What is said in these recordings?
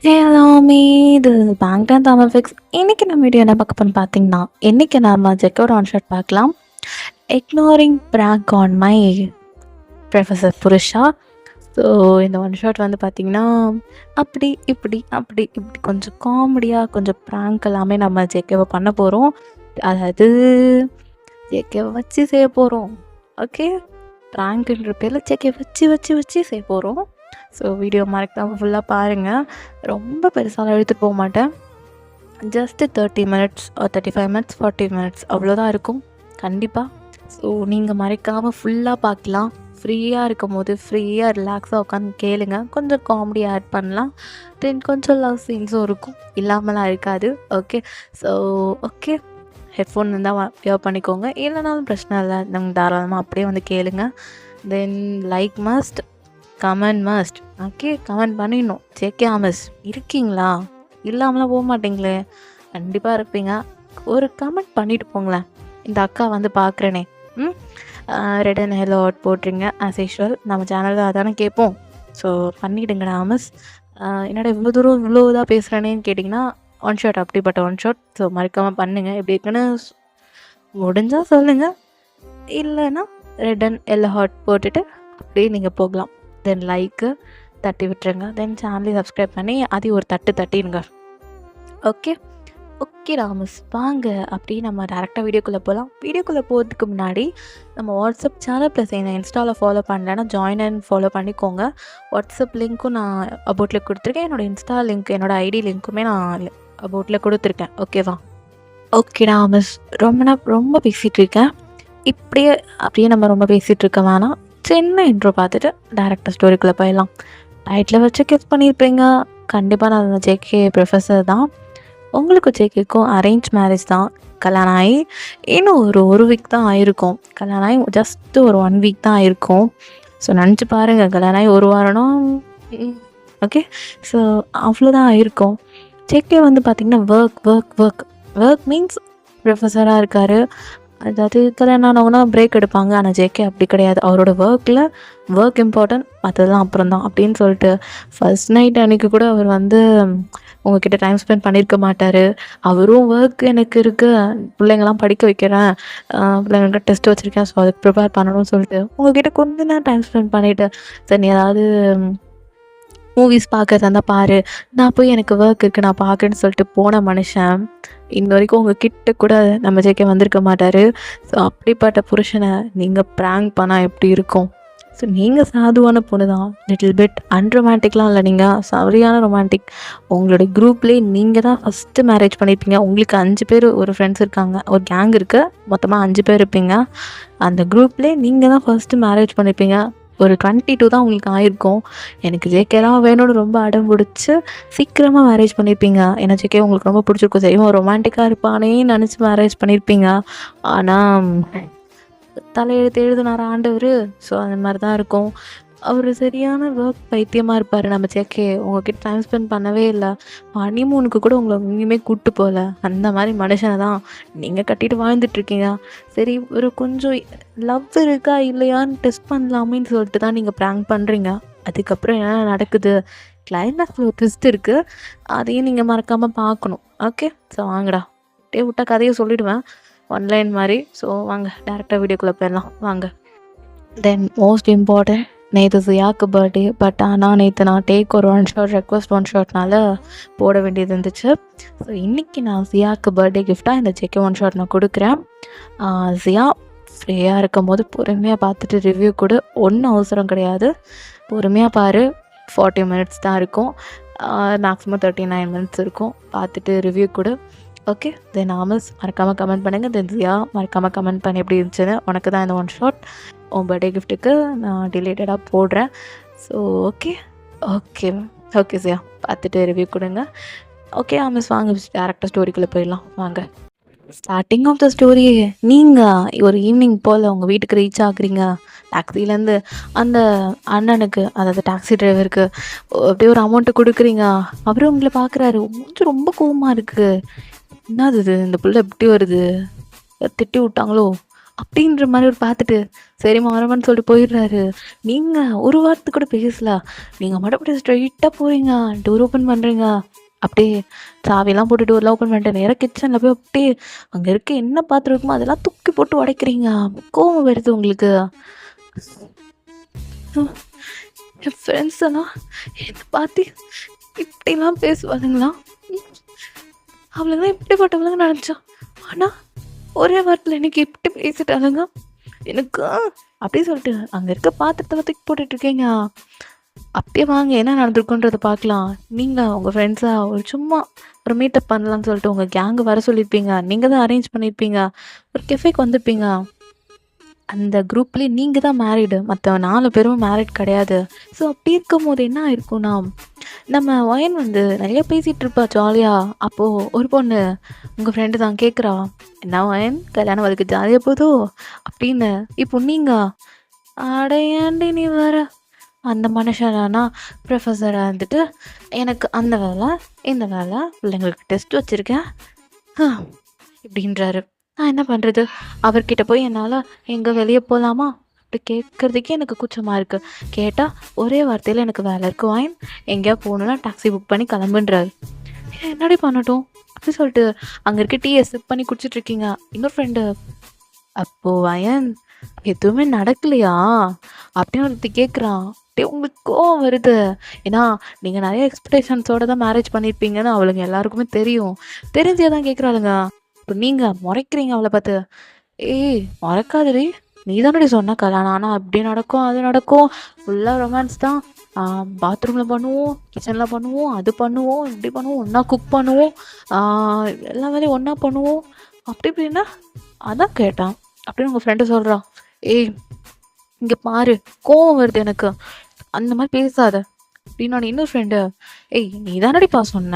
எல்லாமே இது பேங்க் தான் தமிழ் ஃபிக்ஸ். இன்னைக்கு நம்ம வீடியோ என்ன பார்க்க போறோம்னு பார்த்தீங்கன்னா, இன்னைக்கு நாம ஜெக்கோட ஒன் ஷாட் பார்க்கலாம். Ignoring prank on my professor புருஷா. ஸோ இந்த ஒன் ஷாட் வந்து பார்த்தீங்கன்னா, அப்படி இப்படி அப்படி இப்படி கொஞ்சம் காமெடியாக கொஞ்சம் ப்ராங்க் எல்லாமே நம்ம ஜெக்கேவை பண்ண போகிறோம். அதாவது ஜெக்கேவை வச்சு செய்ய போகிறோம். ஓகே, ப்ராங்க்ன்ற பேரில் ஜெக்கே வச்சு வச்சு வச்சு செய்ய போகிறோம். ஸோ வீடியோ மறக்காம ஃபுல்லாக பாருங்கள். ரொம்ப பெருசாக எடுத்துகிட்டு போக மாட்டேன். ஜஸ்ட்டு 30 மினிட்ஸ் 35 மினிட்ஸ் 40 மினிட்ஸ் அவ்வளோதான் இருக்கும் கண்டிப்பாக. ஸோ நீங்கள் மறக்காமல் ஃபுல்லாக பார்க்கலாம். ஃப்ரீயாக இருக்கும் போது ஃப்ரீயாக ரிலாக்ஸாக உட்காந்து கேளுங்க. கொஞ்சம் காமெடி ஆட் பண்ணலாம். தென் கொஞ்சம் லவ் சீன்ஸும் இருக்கும், இல்லாமலாம் இருக்காது. ஓகே, ஸோ ஓகே, ஹெட்ஃபோன் இருந்தால் யூஸ் பண்ணிக்கோங்க, இல்லைனாலும் பிரச்சனை இல்லை, நாங்கள் தாராளமாக அப்படியே வந்து கேளுங்க. Then like must, comment must. Okay, comment பண்ணிடணும். ஜேகே ஆமஸ் இருக்கீங்களா? இல்லாமலாம் போக மாட்டிங்களே, கண்டிப்பாக இருப்பீங்க. ஒரு கமெண்ட் பண்ணிவிட்டு போங்களேன். இந்த அக்கா வந்து பார்க்குறேனே. ரெட் அண்ட் எல்லோ அவுட் போட்டுருங்க ஆஸ் யூஷுவல். நம்ம சேனலில் அதானே கேட்போம். ஸோ பண்ணிவிடுங்கடா ஆமஸ். என்னடா இவ்வளோ தூரம் இவ்வளோ இதாக பேசுகிறேனேன்னு கேட்டிங்கன்னா, ஒன் ஷாட், அப்படிப்பட்ட ஒன் ஷாட். ஸோ மறக்காமல் பண்ணுங்கள். எப்படி இருக்குன்னு முடிஞ்சால் சொல்லுங்கள், இல்லைன்னா ரெட் அண்ட் எல்லோ ஹாட் போட்டுட்டு அப்படியே நீங்கள் போகலாம். தென் லைக்கு தட்டி விட்டுருங்க. தென் சேனலை சப்ஸ்கிரைப் பண்ணி அதையும் ஒரு தட்டிடுங்க. ஓகே ஓகே ராமஸ், வாங்க அப்படியே நம்ம டேரெக்டாக வீடியோக்குள்ளே போகலாம். வீடியோக்குள்ளே போகிறதுக்கு முன்னாடி நம்ம வாட்ஸ்அப் சேனல் ப்ளஸ் என்ன இன்ஸ்டாவில் ஃபாலோ பண்ணலன்னா ஜாயின் அண்ட் ஃபாலோ பண்ணிக்கோங்க. வாட்ஸ்அப் லிங்க்கும் நான் அபவுட்டில் கொடுத்துருக்கேன். என்னோடய இன்ஸ்டா லிங்க், என்னோடய ஐடி லிங்க்குமே நான் அபவுட்டில் கொடுத்துருக்கேன். ஓகேவா? ஓகே ராமஸ், ரொம்ப பேசிகிட்டு இருக்கேன். அப்படியே நம்ம ரொம்ப பேசிகிட்டு இருக்க வேணாம். சின்ன இன்ட்ரோ பார்த்துட்டு டேரெக்டாக ஸ்டோரிக்குள்ளே போயிடலாம். டைட்டில் வச்சு கெஸ் பண்ணியிருப்பீங்க. கண்டிப்பாக நான் ஜேகே ப்ரொஃபஸர் தான். உங்களுக்கு ஜேகேக்கும் அரேஞ்ச் மேரேஜ் தான். கல்யாணம் ஆகி இன்னும் ஒரு வீக் தான் ஆயிருக்கும். கல்யாணம் ஆகி ஜஸ்ட்டு ஒரு 1 வீக் தான் ஆயிருக்கும். ஸோ நினச்சி பாருங்கள், கல்யாணம் ஆகி ஒரு வாரம்னா ஓகே. ஸோ அவ்வளோதான் ஆயிருக்கும். ஜேகே வந்து பார்த்திங்கன்னா ஒர்க் மீன்ஸ் ப்ரொஃபஸராக இருக்கார். அதாவது கல்யாணம் ஆனவங்கன்னா பிரேக் எடுப்பாங்க. ஆனால் ஜேகே அப்படி கிடையாது. அவரோட ஒர்க் இம்பார்ட்டன்ட், மற்றதெல்லாம் அப்புறம் தான் அப்படின்னு சொல்லிட்டு ஃபர்ஸ்ட் நைட் அன்றைக்கி கூட அவர் வந்து உங்ககிட்ட டைம் ஸ்பெண்ட் பண்ணியிருக்க மாட்டார். அவரும் ஒர்க் எனக்கு இருக்குது, பிள்ளைங்கள்லாம் படிக்க வைக்கிறேன், பிள்ளைங்களுக்கு டெஸ்ட் வச்சுருக்கேன், ஸோ அதுக்கு ப்ரிப்பேர் பண்ணணும்னு சொல்லிட்டு உங்ககிட்ட கொஞ்ச நேரம் டைம் ஸ்பெண்ட் பண்ணிவிட்டு, சரி நீ ஏதாவது மூவிஸ் பார்க்கறதா இருந்தால் பாரு, நான் போய் எனக்கு ஒர்க் இருக்குது நான் பார்க்குறேன்னு சொல்லிட்டு போன மனுஷன் இன்ன வரைக்கும் உங்கள் கிட்ட கூட நம்ம ஜேகே வந்திருக்க மாட்டார். ஸோ அப்படிப்பட்ட புருஷனை நீங்கள் ப்ராங்க் பண்ணால் எப்படி இருக்கும்? ஸோ நீங்கள் சாதுவான பொண்ணு தான், லிட்டில் பிட் அன்ரொமான்டிக்லாம் இல்லை, நீங்கள் சரியான ரொமான்டிக். உங்களுடைய குரூப்லேயே நீங்கள் தான் ஃபஸ்ட்டு மேரேஜ் பண்ணியிருப்பீங்க. உங்களுக்கு 5 பேர் ஒரு ஃப்ரெண்ட்ஸ் இருக்காங்க, ஒரு கேங் இருக்குது, மொத்தமாக 5 பேர் இருப்பீங்க. அந்த குரூப்லேயே நீங்கள் தான் ஃபஸ்ட்டு மேரேஜ் பண்ணியிருப்பீங்க. ஒரு 22 தான் உங்களுக்கு ஆயிருக்கும். எனக்கு ஜேகேலாம் வேணும்னு ரொம்ப அடம் பிடிச்சி சீக்கிரமாக மேரேஜ் பண்ணியிருப்பீங்க. ஏன்னா ஜேகே உங்களுக்கு ரொம்ப பிடிச்சிருக்கும். சரி இவன் ரொமான்டிக்காக இருப்பானே நினச்சி மேரேஜ் பண்ணியிருப்பீங்க. ஆனால் தலையெழுத்து எழுதுனார் ஆண்டவர். ஸோ அந்த மாதிரி தான் இருக்கும். அவர் சரியான ஒர்க் பைத்தியமாக இருப்பார். நம்ம ஜேகே உங்ககிட்ட டைம் ஸ்பெண்ட் பண்ணவே இல்லை, ஹனிமூனுக்கு கூட உங்களை எங்கேயுமே கூப்பிட்டு போகல. அந்த மாதிரி மனுஷனை தான் நீங்கள் கட்டிட்டு வாழ்ந்துட்டுருக்கீங்க. சரி ஒரு கொஞ்சம் லவ் இருக்கா இல்லையான்னு டெஸ்ட் பண்ணலாமேன்னு சொல்லிட்டு தான் நீங்கள் ப்ராங்க் பண்ணுறீங்க. அதுக்கப்புறம் என்ன நடக்குது? கிளைமேக்ஸில் ஒரு ட்விஸ்ட் இருக்குது, அதையும் நீங்கள் மறக்காமல் பார்க்கணும். ஓகே, ஸோ வாங்கடா, டே விட்டா கதையை சொல்லிவிடுவேன் ஒன்லைன் மாதிரி. ஸோ வாங்க டேரெக்டாக வீடியோக்குள்ளே போயிடலாம் வாங்க. தென் மோஸ்ட் இம்பார்ட்டன்ட், நேற்று சியாக்கு பர்த்டே. பட் ஆனால் நேற்று நான் டேக் ஒரு ஒன் ஷாட் ரெக்வஸ்ட் ஒன் ஷாட்னால போட வேண்டியது இருந்துச்சு. ஸோ இன்றைக்கி நான் சியாக்கு பர்த்டே கிஃப்டாக இந்த ஜேகே ஒன் ஷாட் நான் கொடுக்குறேன். சியா ஃப்ரீயாக இருக்கும் போது பொறுமையாக பார்த்துட்டு ரிவ்யூ கொடு. ஒன்றும் அவசரம் கிடையாது, பொறுமையாக பாரு. 40 மினிட்ஸ் தான் இருக்கும், மேக்ஸிமம் 39 மினிட்ஸ் இருக்கும். பார்த்துட்டு ரிவ்யூ கொடு. ஓகே, தென் ஆமஸ் மறக்காமல் கமெண்ட் பண்ணுங்கள். தென் ஜியா மறக்காமல் கமெண்ட் பண்ணி எப்படி இருந்துச்சுன்னு. உனக்கு தான் இந்த ஒன் ஷாட், உன் பர்த்டே கிஃப்ட்டுக்கு நான் டிலேட்டடாக போடுறேன். ஸோ ஓகே ஓகே ஓகே ஜியா, பார்த்துட்டு ரிவ்யூ கொடுங்க. ஓகே ஆமஸ், வாங்க டேரக்டாக ஸ்டோரிக்குள்ளே போயிடலாம் வாங்க. ஸ்டார்டிங் ஆஃப் த ஸ்டோரி, நீங்கள் ஒரு ஈவினிங் போல் உங்கள் வீட்டுக்கு ரீச் ஆகுறீங்க. டாக்ஸிலேருந்து அந்த அண்ணனுக்கு, அதாவது டாக்ஸி டிரைவருக்கு அப்படியே ஒரு அமௌண்ட்டு கொடுக்குறீங்க. அவரும் உங்களை பார்க்குறாரு. கொஞ்சம் ரொம்ப கோவமாக இருக்குது. என்னது இது, இந்த புள்ள எப்படி வருது, திட்டி விட்டாங்களோ அப்படின்ற மாதிரி ஒரு பார்த்துட்டு சரிம்மா வரமான்னு சொல்லிட்டு போயிடுறாரு. நீங்கள் ஒரு வார்த்தை கூட பேசல, நீங்கள் மட்டும் அப்படியே ஸ்ட்ரைட்டாக போகிறீங்க, டோர் ஓப்பன் பண்ணுறீங்க, அப்படியே சாவியெல்லாம் போட்டு டோர்லாம் ஓப்பன் பண்ணிட்டு நேராக கிச்சனில் போய் அப்படியே அங்கே இருக்க என்ன பாத்திரம் இருக்குமோ அதெல்லாம் தூக்கி போட்டு உடைக்கிறீங்க. கோவம் வருது உங்களுக்கு. என் ஃப்ரெண்ட்ஸ் எல்லாம் என்னை பார்த்து இப்படிலாம் பேசுவாளுங்களா? அவளுங்களாம் இப்படிப்பட்டவளுங்க நினச்சா, ஆனால் ஒரே வாரத்தில் எனக்கு இப்படி பேசிட்டாளுங்க. எனக்கு அப்படியே சொல்லிட்டு அங்கே இருக்க பாத்திரத்தை தூக்கி போட்டுட்ருக்கீங்க. அப்படியே வாங்க என்ன நடந்திருக்குன்றதை பார்க்கலாம். நீங்கள் உங்கள் ஃப்ரெண்ட்ஸாக ஒரு சும்மா ஒரு மீட்டப் பண்ணலான்னு சொல்லிட்டு உங்கள் கேங்கு வர சொல்லியிருப்பீங்க. நீங்கள் தான் அரேஞ்ச் பண்ணியிருப்பீங்க. ஒரு கெஃபேக்கு வந்திருப்பீங்க. அந்த குரூப்லேயே நீங்கள் தான் மேரிடு, மற்ற 4 பேரும் மேரிட் கிடையாது. ஸோ அப்படி இருக்கும் போது என்ன ஆயிருக்கும்னா, நம்ம ஒயன் வந்து நிறைய பேசிகிட்டு இருப்பா ஜாலியாக. அப்போது ஒரு பொண்ணு உங்கள் ஃப்ரெண்டு தான் கேட்குறா, என்ன ஒயன் கல்யாணம் அதுக்கு ஜாலியாக போதோ அப்படின்னு. இப்போ நீங்கள் அடையாண்டி நீ வர அந்த மனுஷனா ப்ரொஃபஸராக இருந்துட்டு எனக்கு அந்த வேலை இந்த வேலை பிள்ளைங்களுக்கு டெஸ்ட் வச்சுருக்கேன் இப்படின்றாரு. நான் என்ன பண்ணுறது? அவர்கிட்ட போய் என்னால் எங்கே வெளியே போகலாமா அப்படி கேட்குறதுக்கே எனக்கு கூச்சமாக இருக்குது. கேட்டால் ஒரே வார்த்தையில் எனக்கு வேலை இருக்குது வாயின், எங்கேயா போகணுன்னா டாக்ஸி புக் பண்ணி கிளம்புன்றாரு. என்னடி பண்ணட்டும் அப்படி சொல்லிட்டு அங்கே இருக்க டீயை சிப் பண்ணி குடிச்சிட்ருக்கீங்க. இன்னொரு ஃப்ரெண்டு, அப்போது வயன் எதுவுமே நடக்கலையா அப்படின்னு ஒருத்தி கேட்குறான். அப்படியே உங்களுக்கு கோவம் வருது. ஏன்னா நீங்கள் நிறைய எக்ஸ்பெக்டேஷன்ஸோடு தான் மேரேஜ் பண்ணியிருப்பீங்கன்னு அவளுங்க எல்லாருக்குமே தெரியும். தெரிஞ்சே தான் கேட்குறாளுங்க. இப்போ நீங்கள் முறைக்கிறீங்க அவளை பார்த்து. ஏய் முறைக்காதடி, நீ தானடி சொன்ன கல்யாணம் ஆனால் அப்படி நடக்கும் அது நடக்கும், ஃபுல்லாக ரொமான்ஸ் தான், பாத்ரூமில் பண்ணுவோம், கிச்சனில் பண்ணுவோம், அது பண்ணுவோம், இப்படி பண்ணுவோம், ஒன்றா குக் பண்ணுவோம், எல்லா வேலையும் ஒன்றா பண்ணுவோம் அப்படி இப்படின்னா அதான் கேட்டான் அப்படின்னு உங்கள் ஃப்ரெண்டு சொல்கிறான். ஏய் இங்கே பாரு கோவம் வருது எனக்கு, அந்த மாதிரி பேசாத அப்படின்னு. இன்னொரு ஃப்ரெண்டு, ஏய் நீ தானடிப்பா சொன்ன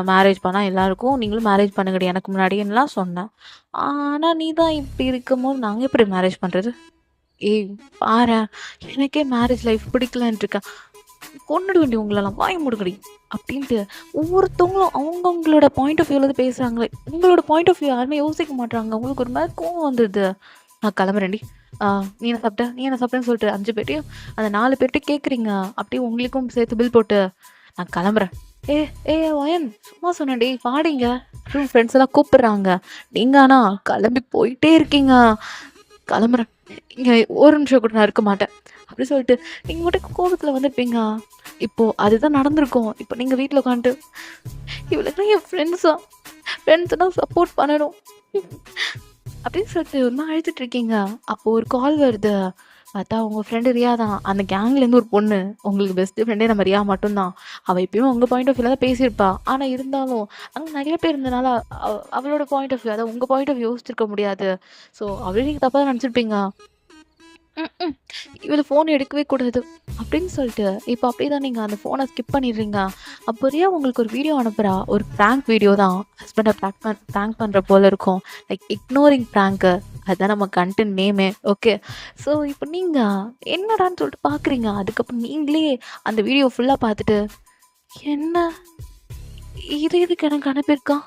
மேரேஜ் பண்ணால் எல்லாருக்கும் நீங்களும் மேரேஜ் பண்ணுங்கடி எனக்கு முன்னாடின்னுலாம் சொன்னேன், ஆனால் நீ தான் இப்படி இருக்கும் போது நாங்கள் எப்படி மேரேஜ் பண்ணுறது? ஏய் பாரு எனக்கே மேரேஜ் லைஃப் பிடிக்கலன்ட்டு இருக்கேன், கொண்டுட வேண்டிய உங்களெல்லாம் வாய முடுங்கடி அப்படின்ட்டு ஒவ்வொருத்தவங்களும் அவங்கவுங்களோட பாயிண்ட் ஆஃப் வியூவில் பேசுகிறாங்களே. உங்களோட பாயிண்ட் ஆஃப் வியூ யாருமே யோசிக்க மாட்டாங்க. உங்களுக்கு ஒரு மாதிரி கோவம் வந்துடுது. நான் கிளம்புறேன்டி, நீ என்ன சாப்பிட்ட நீ என்ன சாப்பிட்டேன்னு சொல்லிட்டு 5 பேர்ட்டையும் அந்த 4 பேர்கிட்ட கேட்குறீங்க. அப்படியே உங்களுக்கும் சேர்த்து பில் போட்டு நான் கிளம்புறேன். ஏ வயன் சும்மா சொன்னேன்டி பாடிங்க அப்படின்னு ஃப்ரெண்ட்ஸ் எல்லாம் கூப்பிடுறாங்க. நீங்கள் ஆனால் கிளம்பி போயிட்டே இருக்கீங்க. கிளம்புறேன், இங்கே ஒரு நிமிஷம் கூட நான் இருக்க மாட்டேன் அப்படி சொல்லிட்டு நீங்கள் மட்டும் கோபத்தில் வந்துருப்பீங்க. இப்போது அதுதான் நடந்திருக்கும். இப்போ நீங்கள் வீட்டில் உட்காந்துட்டு இவளுக்கு என் ஃப்ரெண்ட்ஸ்னால் சப்போர்ட் பண்ணணும் அப்படின்னு சொல்லிட்டு ஒரு மாதிரி அழுத்துட்டு இருக்கீங்க. அப்போது ஒரு கால் வருது. பார்த்தா உங்கள் ஃப்ரெண்டு ரியா தான். அந்த கேங்லேருந்து ஒரு பொண்ணு, உங்களுக்கு பெஸ்ட்டு ஃப்ரெண்டே நம்ம ரியா மட்டும்தான். அவள் எப்பயும் உங்கள் பாயிண்ட் ஆஃப் வியூவில் தான் பேசியிருப்பா. ஆனால் இருந்தாலும் அங்கே நிறைய பேர் இருந்தனால அவளோட பாயிண்ட் ஆஃப் வியூ, அதாவது உங்கள் பாயிண்ட் ஆஃப் வியூ யோசிச்சிருக்க முடியாது. ஸோ அவளே நீங்கள் தப்பாக தான் நினச்சிருப்பீங்க. இவளை ஃபோன் எடுக்கவே கூடாது அப்படின்னு சொல்லிட்டு இப்போ அப்படியே தான் நீங்கள் அந்த ஃபோனை ஸ்கிப் பண்ணிடுறீங்க. அப்போ ரியா உங்களுக்கு ஒரு வீடியோ அனுப்புகிறா. ஒரு ப்ராங்க் வீடியோ தான், ஹஸ்பண்டை ப்ராங்க் பண்ணுற போல் இருக்கும், லைக் இக்னோரிங் ப்ராங்க்கு. அதுதான் நம்ம கண்டென்ட் நேமே. ஓகே, ஸோ இப்போ நீங்கள் என்னடான்னு சொல்லிட்டு பார்க்குறீங்க. அதுக்கப்புறம் நீங்களே அந்த வீடியோ ஃபுல்லாக பார்த்துட்டு என்ன இது எதுக்கு எனக்கு அனுப்பியிருக்கா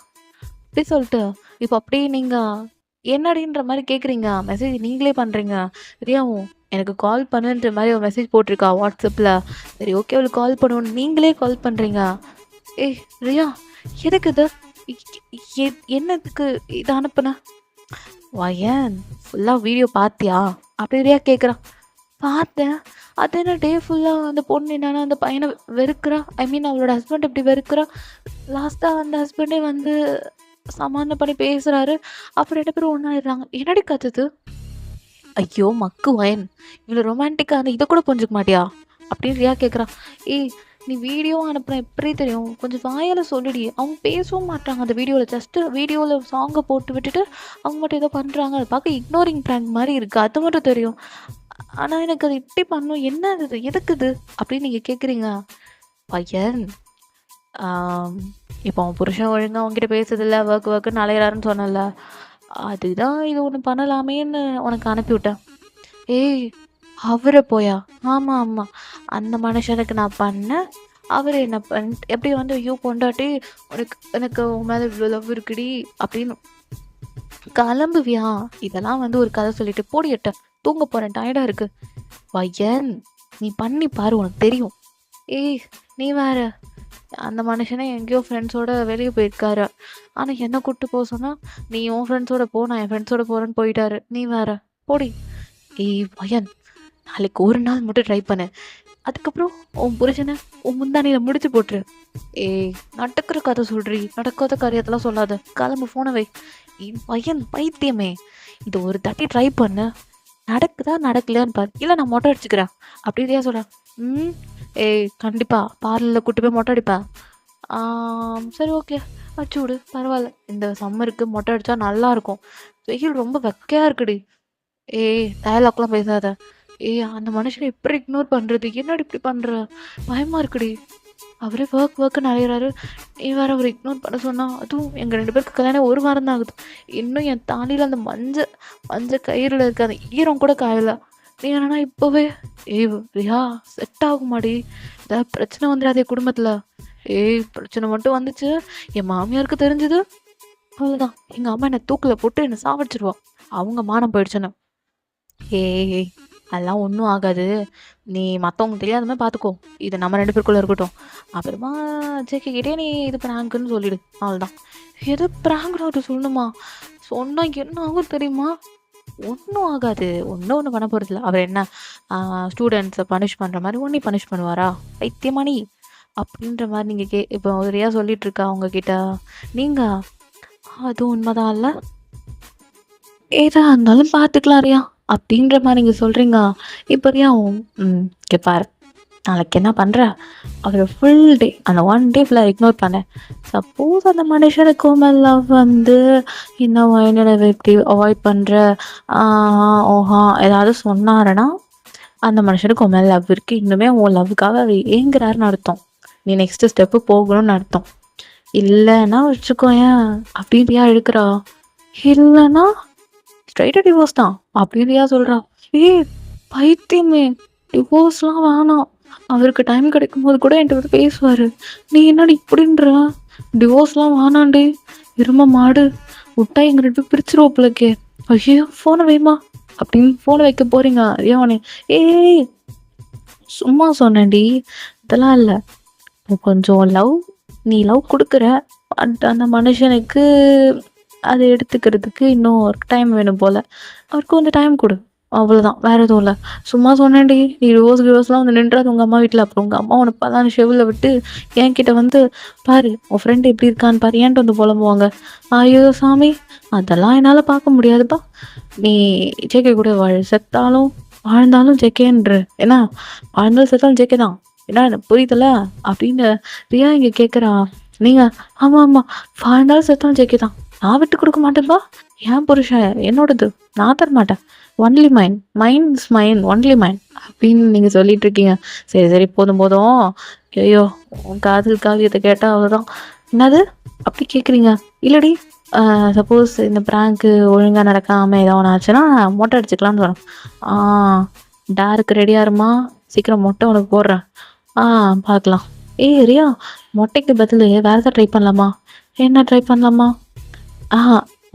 அப்படி சொல்லிட்டு இப்போ அப்படியே நீங்கள் என்னடின்ற மாதிரி கேட்குறீங்க. மெசேஜ் நீங்களே பண்ணுறீங்க. ரியாவும் எனக்கு கால் பண்ணுன்ற மாதிரி ஒரு மெசேஜ் போட்டிருக்கா வாட்ஸ்அப்பில். சரி ஓகே அவளுக்கு கால் பண்ணுவோன்னு நீங்களே கால் பண்ணுறீங்க. ஏய் ரியா எதுக்கு இது, என்னதுக்கு இதை அனுப்புன? வயன் ஃபுல்லாக வீடியோ பார்த்தியா அப்படி ரியா கேட்குறான். பார்த்தேன், அது என்ன டே ஃபுல்லாக அந்த பொண்ணு என்னன்னா அந்த பையனை வெறுக்கிறா, ஐ மீன் அவளோட ஹஸ்பண்ட் எப்படி வெறுக்கிறா. லாஸ்ட்டாக அந்த ஹஸ்பண்டே வந்து சமாதானம் பண்ணி பேசுகிறாரு. அப்புறம் 2 பேரும் ஒன்றாயிடுறாங்க. என்னடி கத்துது? ஐயோ மக்கு வயன், இவ்வளோ ரொமான்டிக்காக அந்த இதை கூட புரிஞ்சுக்க மாட்டியா அப்படின்னு ரியா கேட்குறான். ஏய் நீ வீடியோ அனுப்புன எப்படி தெரியும், கொஞ்சம் வாயால் சொல்லிடி. அவங்க பேசவும் மாட்டாங்க அந்த வீடியோவில், ஜஸ்ட்டு வீடியோவில் சாங்கை போட்டு விட்டுட்டு அவங்க மட்டும் ஏதோ பண்ணுறாங்க. அதை பார்க்க இக்னோரிங் ப்ராங்க் மாதிரி இருக்குது, அது மட்டும் தெரியும். ஆனால் எனக்கு அது இப்படி பண்ணும், என்ன இது எதுக்குது அப்படின்னு நீங்கள் கேட்குறீங்க. பையன் இப்போ அவன் புருஷன் ஒழுங்காக அவங்ககிட்ட பேசுறதில்ல, ஒர்க்குன்னு அலையிறாருன்னு சொன்னல, அதுதான் இது ஒன்று பண்ணலாமேன்னு உனக்கு அனுப்பிவிட்டேன். ஏய் அவரை போயா? ஆமாம் அந்த மனுஷனுக்கு நான் பண்ணேன், அவர் என்ன எப்படி வந்து ஐயோ பொண்டாட்டி உனக்கு எனக்கு உன் மேலே இவ்வளோ லவ் இருக்குடி அப்படின்னு கிளம்புவியா? இதெல்லாம் வந்து ஒரு கதை சொல்லிட்டு போடி எட்ட, தூங்க போறேன், டயர்டா இருக்கு. பையன், நீ பண்ணி பாரு, உனக்கு தெரியும். ஏய், நீ வேற, அந்த மனுஷனே எங்கேயோ ஃப்ரெண்ட்ஸோட வெளியே போயிருக்காரு. ஆனால் என்ன கூப்பிட்டு போக சொன்னா, நீ உன் ஃப்ரெண்ட்ஸோட போ, நான் என் ஃப்ரெண்ட்ஸோட போகிறேன்னு போயிட்டாரு. நீ வேற போடி. ஏய் பையன், நாளைக்கு ஒரு நாள் மட்டும் ட்ரை பண்ணு, அதுக்கப்புறம் உன் புருஷனை உன் முந்தானியில் முடிச்சு போட்டுரு. ஏய், நடக்கிற கதை சொல்றி, நடக்காத காரியத்தெல்லாம் சொல்லாத, கிளம்பு, ஃபோனை வை. பையன் பைத்தியமே, இது ஒரு தட்டி ட்ரை பண்ணு, நடக்குதா நடக்கலையான்னு பாரு, இல்லை நான் மொட்டை அடிச்சுக்கிறேன் அப்படியா சொல்கிறேன். ஏய், கண்டிப்பாக பார்லரில் கூட்டி போய் மொட்டை அடிப்பேன். சரி, ஓகே, அடிச்சு விடு, பரவாயில்ல. இந்த சம்மருக்கு மொட்டை அடித்தா நல்லாயிருக்கும், வெயில் ரொம்ப வெக்கையாக இருக்குடி. ஏய், டயலாக்லாம் பேசாத. ஏய், அந்த மனுஷனை எப்படி இக்னோர் பண்ணுறது, என்னடி இப்படி பண்ணுற, பயமாக இருக்குடி. அவரே ஒர்க்கு நிறையிறாரு, நீ வேறு அவர் இக்னோர் பண்ண சொன்னால், அதுவும் எங்கள் 2 பேருக்கு கல்யாணம் 1 வாரம் தான் ஆகுது. இன்னும் என் தாலியில் அந்த மஞ்சள் கயிறில் இருக்க அந்த ஈரம் கூட காயலை. நீ என்னன்னா இப்போவே, ஏய் ரியா, செட் ஆகுமாடி, ஏதாவது பிரச்சனை வந்துடாதே குடும்பத்தில். ஏய், பிரச்சனை மட்டும் வந்துச்சு, என் மாமியாருக்கு தெரிஞ்சது, அவ்வளோதான், எங்கள் அம்மா என்னை தூக்கில் போட்டு என்னை சாவடிச்சிருவா, அவங்க மானம் போயிடுச்சுன்னு. ஏய், அதெல்லாம் ஒன்றும் ஆகாது, நீ மற்றவங்க தெரியாத மாதிரி பார்த்துக்கோ, இது நம்ம 2 பேருக்குள்ளே இருக்கட்டும். அப்புறமா ஜேக்கிட்டே நீ இது ப்ராங்க்குன்னு சொல்லிடு, அவ்வளோதான். எது ப்ராங்க்னு அவர்கிட்ட சொல்லணுமா? சொன்னால் என்ன ஆகும் தெரியுமா? ஒன்றும் ஆகாது, ஒன்றும் பண்ண போகிறதில்ல. அவர் என்ன ஸ்டூடெண்ட்ஸை பனிஷ் பண்ணுற மாதிரி ஒன்றையும் பனிஷ் பண்ணுவாரா? பைத்தியமானி அப்படின்ற மாதிரி நீங்கள் இப்போ ரியா சொல்லிட்டு இருக்கா உங்ககிட்ட. நீங்கள் அதுவும் உண்மைதான் இல்லை, ஏதா இருந்தாலும் பார்த்துக்கலாம் ரியா அப்படின்ற மாதிரி நீங்கள் சொல்கிறீங்க. இப்போ ரியா கேட்பாரு, நாளைக்கு என்ன பண்ணுற, அவரை ஃபுல் டே அந்த 1 டே ஃபுல்லாக இக்னோர் பண்ணேன். சப்போஸ் அந்த மனுஷனுக்கு லவ் வந்து இன்னும் என்னோட இப்படி அவாய்ட் பண்ணுற ஓஹா ஏதாவது சொன்னாருன்னா, அந்த மனுஷனுக்கு உன் மேலே லவ் இருக்குது, இன்னுமே உன் லவ்வுக்காக அவர் ஏங்குறாருன்னு அர்த்தம். நீ நெக்ஸ்ட்டு ஸ்டெப்பு போகணும்னு அர்த்தம். இல்லைன்னா வச்சுக்கோயேன் அப்படின்றியா இழுக்கிறா, இல்லைன்னா ஸ்ட்ரைட்டாக டிவோர்ஸ் தான் அப்படின்றியா சொல்கிறா. பைத்தியமே, டிவோர்ஸ்லாம் வேணாம், அவருக்கு டைம் கிடைக்கும் போது கூட என்கிட்ட வந்து பேசுவார். நீ என்னடி இப்படின்ற, டிவோர்ஸ்லாம் வேணாண்டி, இரும மாடு, விட்டா எங்கள் 2 பேர் பிரிச்சிருவோப்பிலக்கே. ஐயோ, ஃபோனை வைமா அப்படின்னு ஃபோனை வைக்க போகிறீங்க ஐயோனே. ஏய், சும்மா சொன்னேன்டி, இதெல்லாம் இல்லை. கொஞ்சம் நீ லவ் கொடுக்குற, அந்த மனுஷனுக்கு அதை எடுத்துக்கிறதுக்கு இன்னும் ஒரு டைம் வேணும் போல், அவருக்கு கொஞ்சம் டைம் கொடு, அவ்வளோதான், வேறு எதுவும் இல்லை. சும்மா சொன்னேன்டி, நீ ரிவோர்ஸ்லாம் வந்து நின்றாது உங்கள் அம்மா வீட்டில், அப்புறம் உங்கள் அம்மா உனக்கு பதான் ஷெவில் விட்டு என்கிட்ட வந்து பாரு உன் ஃப்ரெண்டு எப்படி இருக்கான்னு பாரு, ஏன்ட்டு வந்து புலம்புவாங்க. ஐயோ சாமி, அதெல்லாம் என்னால் பார்க்க முடியாதுப்பா. நீ ஜேகே கூட செத்தாலும் வாழ்ந்தாலும் ஜேகேன்ற, ஏன்னா வாழ்ந்தாலும் செத்தாலும் ஜேகே தான், ஏன்னா எனக்கு புரியுதுல்ல அப்படின்னு ரியா இங்கே கேட்குறா. நீங்கள் ஆமாம் வாழ்ந்தாலும் செத்தாலும் ஜேகே தான், நான் விட்டு கொடுக்க மாட்டேன்பா, ஏன் புருஷன் என்னோடது, நான் தர மாட்டேன், only mind is mind, only mind அப்படின்னு நீங்கள் சொல்லிட்டு இருக்கீங்க. சரி போதும், ஐயோ உன் காவியத்தை கேட்டால் அவ்வளோதான். என்னது அப்படி கேட்குறீங்க? இல்லடி, சப்போஸ் இந்த ப்ராங்க்கு ஒழுங்காக நடக்காமல் ஏதோ ஒன்று ஆச்சுன்னா மொட்டை அடிச்சுக்கலாம்னு சொல்கிறேன். டாருக்கு ரெடியாக இருமா, சீக்கிரம் மொட்டை உனக்கு போடுறேன், பார்க்கலாம். ரியா, மொட்டைக்கு பதில் வேறு எதாவது ட்ரை பண்ணலாமா? என்ன ட்ரை பண்ணலாமா?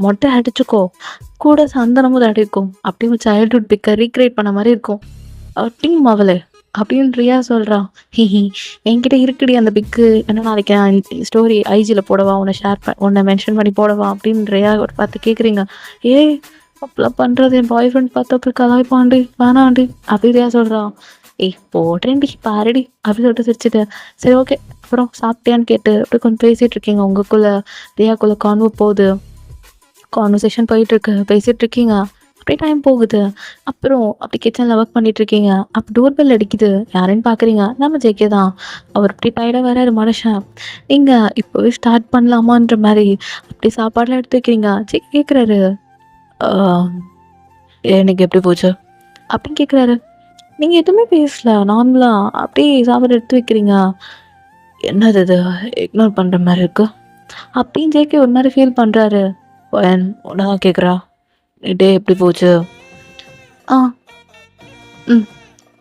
மொட்டை அடிச்சுக்கோ, கூட சந்தனமும் அடிக்கும், அப்படியே சைல்ட்ஹுட் பிக்கை ரீக்ரியேட் பண்ண மாதிரி இருக்கும், டீம் அவளே அப்படின்னு ரியா சொல்கிறான். என்கிட்ட இருக்குடி அந்த பிக்கு, என்ன நாளைக்கு நான் ஸ்டோரி ஐஜியில் போடவா, உன்னை மென்ஷன் பண்ணி போடவா அப்படின்னு ரியா பார்த்து கேட்குறீங்க. அப்பெல்லாம் பண்ணுறது என் பாய் ஃப்ரெண்ட் பார்த்து அப்புறம் கலாய்ப்பாண்டி, வேணாண்டி அப்படி ரியா சொல்கிறான். போடுறேன்டி பாருடி அப்படி சொல்லிட்டு சிரிச்சுட்டு, சரி ஓகே அப்புறம் சாப்பிட்டியான்னு கேட்டு அப்படி கொஞ்சம் பேசிகிட்டு இருக்கீங்க, உங்களுக்குள்ள ரியாக்குள்ளே கான்வர்சேஷன் போயிட்டுருக்கு, பேசிகிட்டு இருக்கீங்க, அப்படியே டைம் போகுது. அப்புறம் அப்படி கிச்சனில் ஒர்க் பண்ணிகிட்ருக்கீங்க, அப்போ டோர் பெல் அடிக்குது, யாருன்னு பார்க்குறீங்க, நம்ம ஜேகே தான். அவர் அப்படி டயர்டாக வராரு மனுஷன். நீங்கள் இப்போவே ஸ்டார்ட் பண்ணலாமான்ற மாதிரி அப்படி சாப்பாடெலாம் எடுத்து வைக்கிறீங்க. ஜேகே கேட்குறாரு, எனக்கு எப்படி போச்சு அப்படின்னு கேட்குறாரு. நீங்கள் எதுவுமே பேசல, நார்மலாக அப்படியே சாப்பாடு எடுத்து வைக்கிறீங்க. என்னது இது இக்னோர் பண்ணுற மாதிரி இருக்கு அப்படின்னு ஜேகே ஒரு மாதிரி ஃபீல் பண்ணுறாரு. ஒன்றா கேட்குறா, டே எப்படி போச்சு?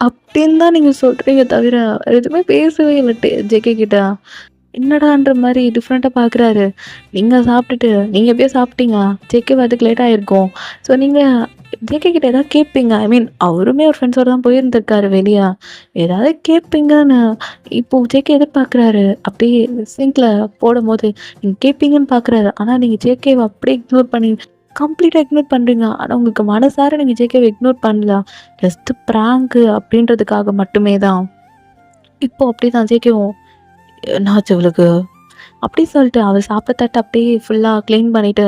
அப்படின்னு தான் நீங்கள் சொல்கிறீங்க தவிர எதுவுமே பேசவே இல்லை ஜேகே கிட்ட. என்னடான்ற மாதிரி டிஃப்ரெண்ட்டாக பார்க்குறாரு. நீங்கள் சாப்பிட்டுட்டு நீங்கள் எப்படியோ சாப்பிட்டீங்க, ஜேகே வரதுக்கு லேட் ஆகிருக்கும். ஸோ நீங்கள் ஜேகே கிட்ட ஏதாவது கேட்பீங்க. ஐ மீன் அவருமே ஒரு ஃப்ரெண்ட்ஸோடு தான் போயிருந்துருக்காரு வெளியே. ஏதாவது கேட்பீங்கன்னு இப்போது ஜேகே எதிர்பார்க்குறாரு. அப்படியே சிங்கில் போடும்போது நீங்கள் கேட்பீங்கன்னு பார்க்குறாரு. ஆனால் நீங்கள் ஜேகேவை அப்படியே இக்னோர் பண்ணி கம்ப்ளீட்டாக இக்னோர் பண்ணுறீங்க. ஆனால் உங்களுக்கு மனசார நீங்கள் ஜேகேவை இக்னோர் பண்ணல. ஜஸ்ட்டு ப்ராங்கு அப்படின்றதுக்காக மட்டுமே தான். இப்போ அப்படி தான் ஜேகேவும் என்னாச்சு இவளுக்கு அப்படி சொல்லிட்டு அவர் சாப்பிட்ட தட்டை அப்படியே ஃபுல்லாக க்ளீன் பண்ணிவிட்டு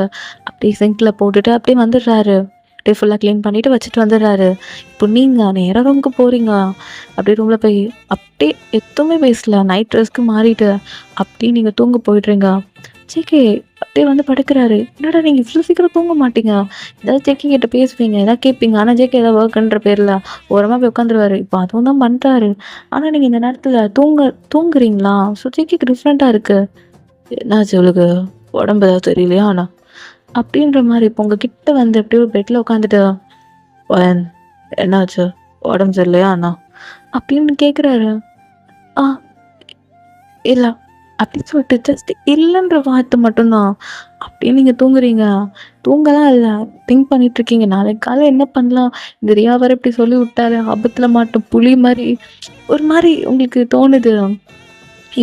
அப்படியே சிங்கில் போட்டுட்டு அப்படியே வந்துடுறாரு. அப்படியே ஃபுல்லாக க்ளீன் பண்ணிவிட்டு வச்சுட்டு வந்துடுறாரு. இப்போ நீங்கள் நேராக ரூமுக்கு போகிறீங்க. அப்படியே ரூமில் போய் அப்படியே எதுவுமே பேசல, நைட் ட்ரெஸ்க்கு மாறிட்டு அப்படியே நீங்கள் தூங்க போயிடுறீங்க. ஜேகே அப்படியே வந்து படுக்கிறாரு. என்னடா நீங்கள் இவ்வளோ சீக்கிரம் தூங்க மாட்டீங்க, ஏதாவது ஜேகே கிட்ட பேசுவீங்க, ஏதாவது கேட்பீங்க. ஆனால் ஜேகே ஏதாவது ஒர்க்குன்ற பேரில் ஓரமாக போய் உட்காந்துருவாரு. இப்போ அதுவும் தான் பண்ணுறாரு. ஆனால் நீங்கள் இந்த நேரத்தில் தூங்குறீங்களா? ஸோ ஜேகேக்கு டிஃப்ரெண்ட்டாக இருக்குது. என்னாச்சு இவளுக்கு உடம்பு ஏதாவது தெரியலையா ஆனால் அப்படின்ற மாதிரி இப்போ உங்ககிட்ட வந்து அப்படியே ஒரு பெட்டில் உட்காந்துட்டு என்னாச்சு உடம்பு சரியில்லையா அண்ணா அப்படின்னு கேட்குறாரு. ஆ இல்லை அப்படின்னு சொல்லிட்டு ஜஸ்ட் இல்லைன்ற வார்த்தை மட்டும்தான். அப்படியே நீங்கள் தூங்குறீங்க. தூங்கலாம் இல்லை, திங்க் பண்ணிகிட்ருக்கீங்க நாளைக்கு காலை என்ன பண்ணலாம், இந்த ரியா வேறு இப்படி சொல்லி விட்டாரு, ஆபத்தில் மாட்டோம் புலி மாதிரி ஒரு மாதிரி உங்களுக்கு தோணுது.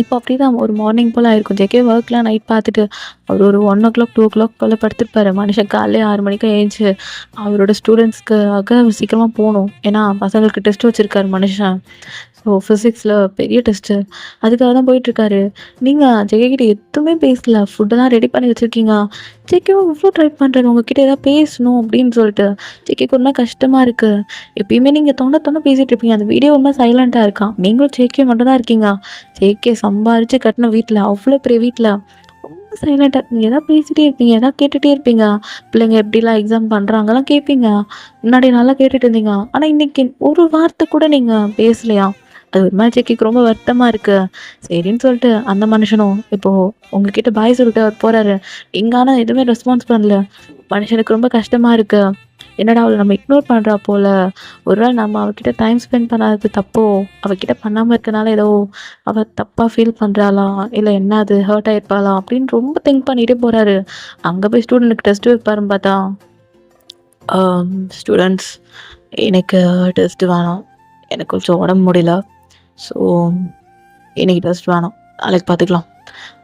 இப்போ அப்படி தான் ஒரு மார்னிங் போல் ஆயிருக்கும். ஜேகே ஒர்க்லாம் நைட் பார்த்துட்டு அவர் ஒரு 1:00 2:00 போல் படுத்துருப்பாரு. மனுஷன் காலையிலே 6 மணிக்கு எழுந்துச்சு அவரோட ஸ்டூடெண்ட்ஸ்க்காக சீக்கிரமாக போகணும். ஏன்னா பசங்களுக்கு டெஸ்ட் வச்சுருக்காரு மனுஷன். ஸோ ஃபிசிக்ஸில் பெரிய டெஸ்ட்டு, அதுக்காக தான் போயிட்டுருக்காரு. நீங்கள் ஜேகே கிட்ட எதுவுமே பேசல, ஃபுட்டெல்லாம் ரெடி பண்ணி வச்சுருக்கீங்க. ஜேகேவும் இவ்வளோ ட்ரை பண்ணுறாரு உங்ககிட்ட ஏதாவது பேசணும் அப்படின்னு சொல்லிட்டு. ஜேகேக்கு ஒரு கஷ்டமாக இருக்குது. எப்பயுமே நீங்கள் தொண்ண பேசிகிட்டு இருப்பீங்க. அந்த வீடியோ ஒரு சைலண்ட்டாக இருக்கான். நீங்களும் ஜேகே மட்டும் தான் இருக்கீங்க. ஜேகே சம்பாரித்து கட்டின வீட்டில், அவ்வளோ பெரிய வீட்டில் ரொம்ப சைலண்ட்டாக நீங்கள் எதாவது பேசிகிட்டே இருப்பீங்க, எதாவது கேட்டுகிட்டே இருப்பீங்க. பிள்ளைங்க எப்படிலாம் எக்ஸாம் பண்ணுறாங்கலாம் கேட்பீங்க. முன்னாடி நல்லா கேட்டுட்டு இருந்தீங்க. ஆனால் இன்றைக்கி ஒரு வார்த்தை கூட நீங்கள் பேசலையா? அது ஒரு மாதிரி ஜேகேக்கு ரொம்ப வருத்தமாக இருக்குது. சரின்னு சொல்லிட்டு அந்த மனுஷனும் இப்போது உங்ககிட்ட பாய் சொல்லிட்டு அவர் போகிறாரு. நீங்கள் ஆனால் எதுவுமே ரெஸ்பான்ஸ் பண்ணல. மனுஷனுக்கு ரொம்ப கஷ்டமாக இருக்குது. என்னடா அவளை நம்ம இக்னோர் பண்ணுறா போல், ஒருவேளை நம்ம அவகிட்ட டைம் ஸ்பெண்ட் பண்ணாதது தப்போ, அவகிட்ட பண்ணாமல் இருக்கனால ஏதோ அவள் தப்பாக ஃபீல் பண்ணுறாளா, இல்லை என்ன அது ஹர்ட் ஆகிருப்பாளா அப்படின்னு ரொம்ப திங்க் பண்ணிகிட்டே போகிறாரு. அங்கே போய் ஸ்டூடெண்ட்டுக்கு டெஸ்ட்டு வைப்பாருன்னு பார்த்தா, ஸ்டூடெண்ட்ஸ் எனக்கு டெஸ்ட்டு வேணாம், எனக்கு கொஞ்சம் உடம்பு முடியல, ஸோ இன்றைக்கி டெஸ்ட் வேணாம், நாளைக்கு பார்த்துக்கலாம்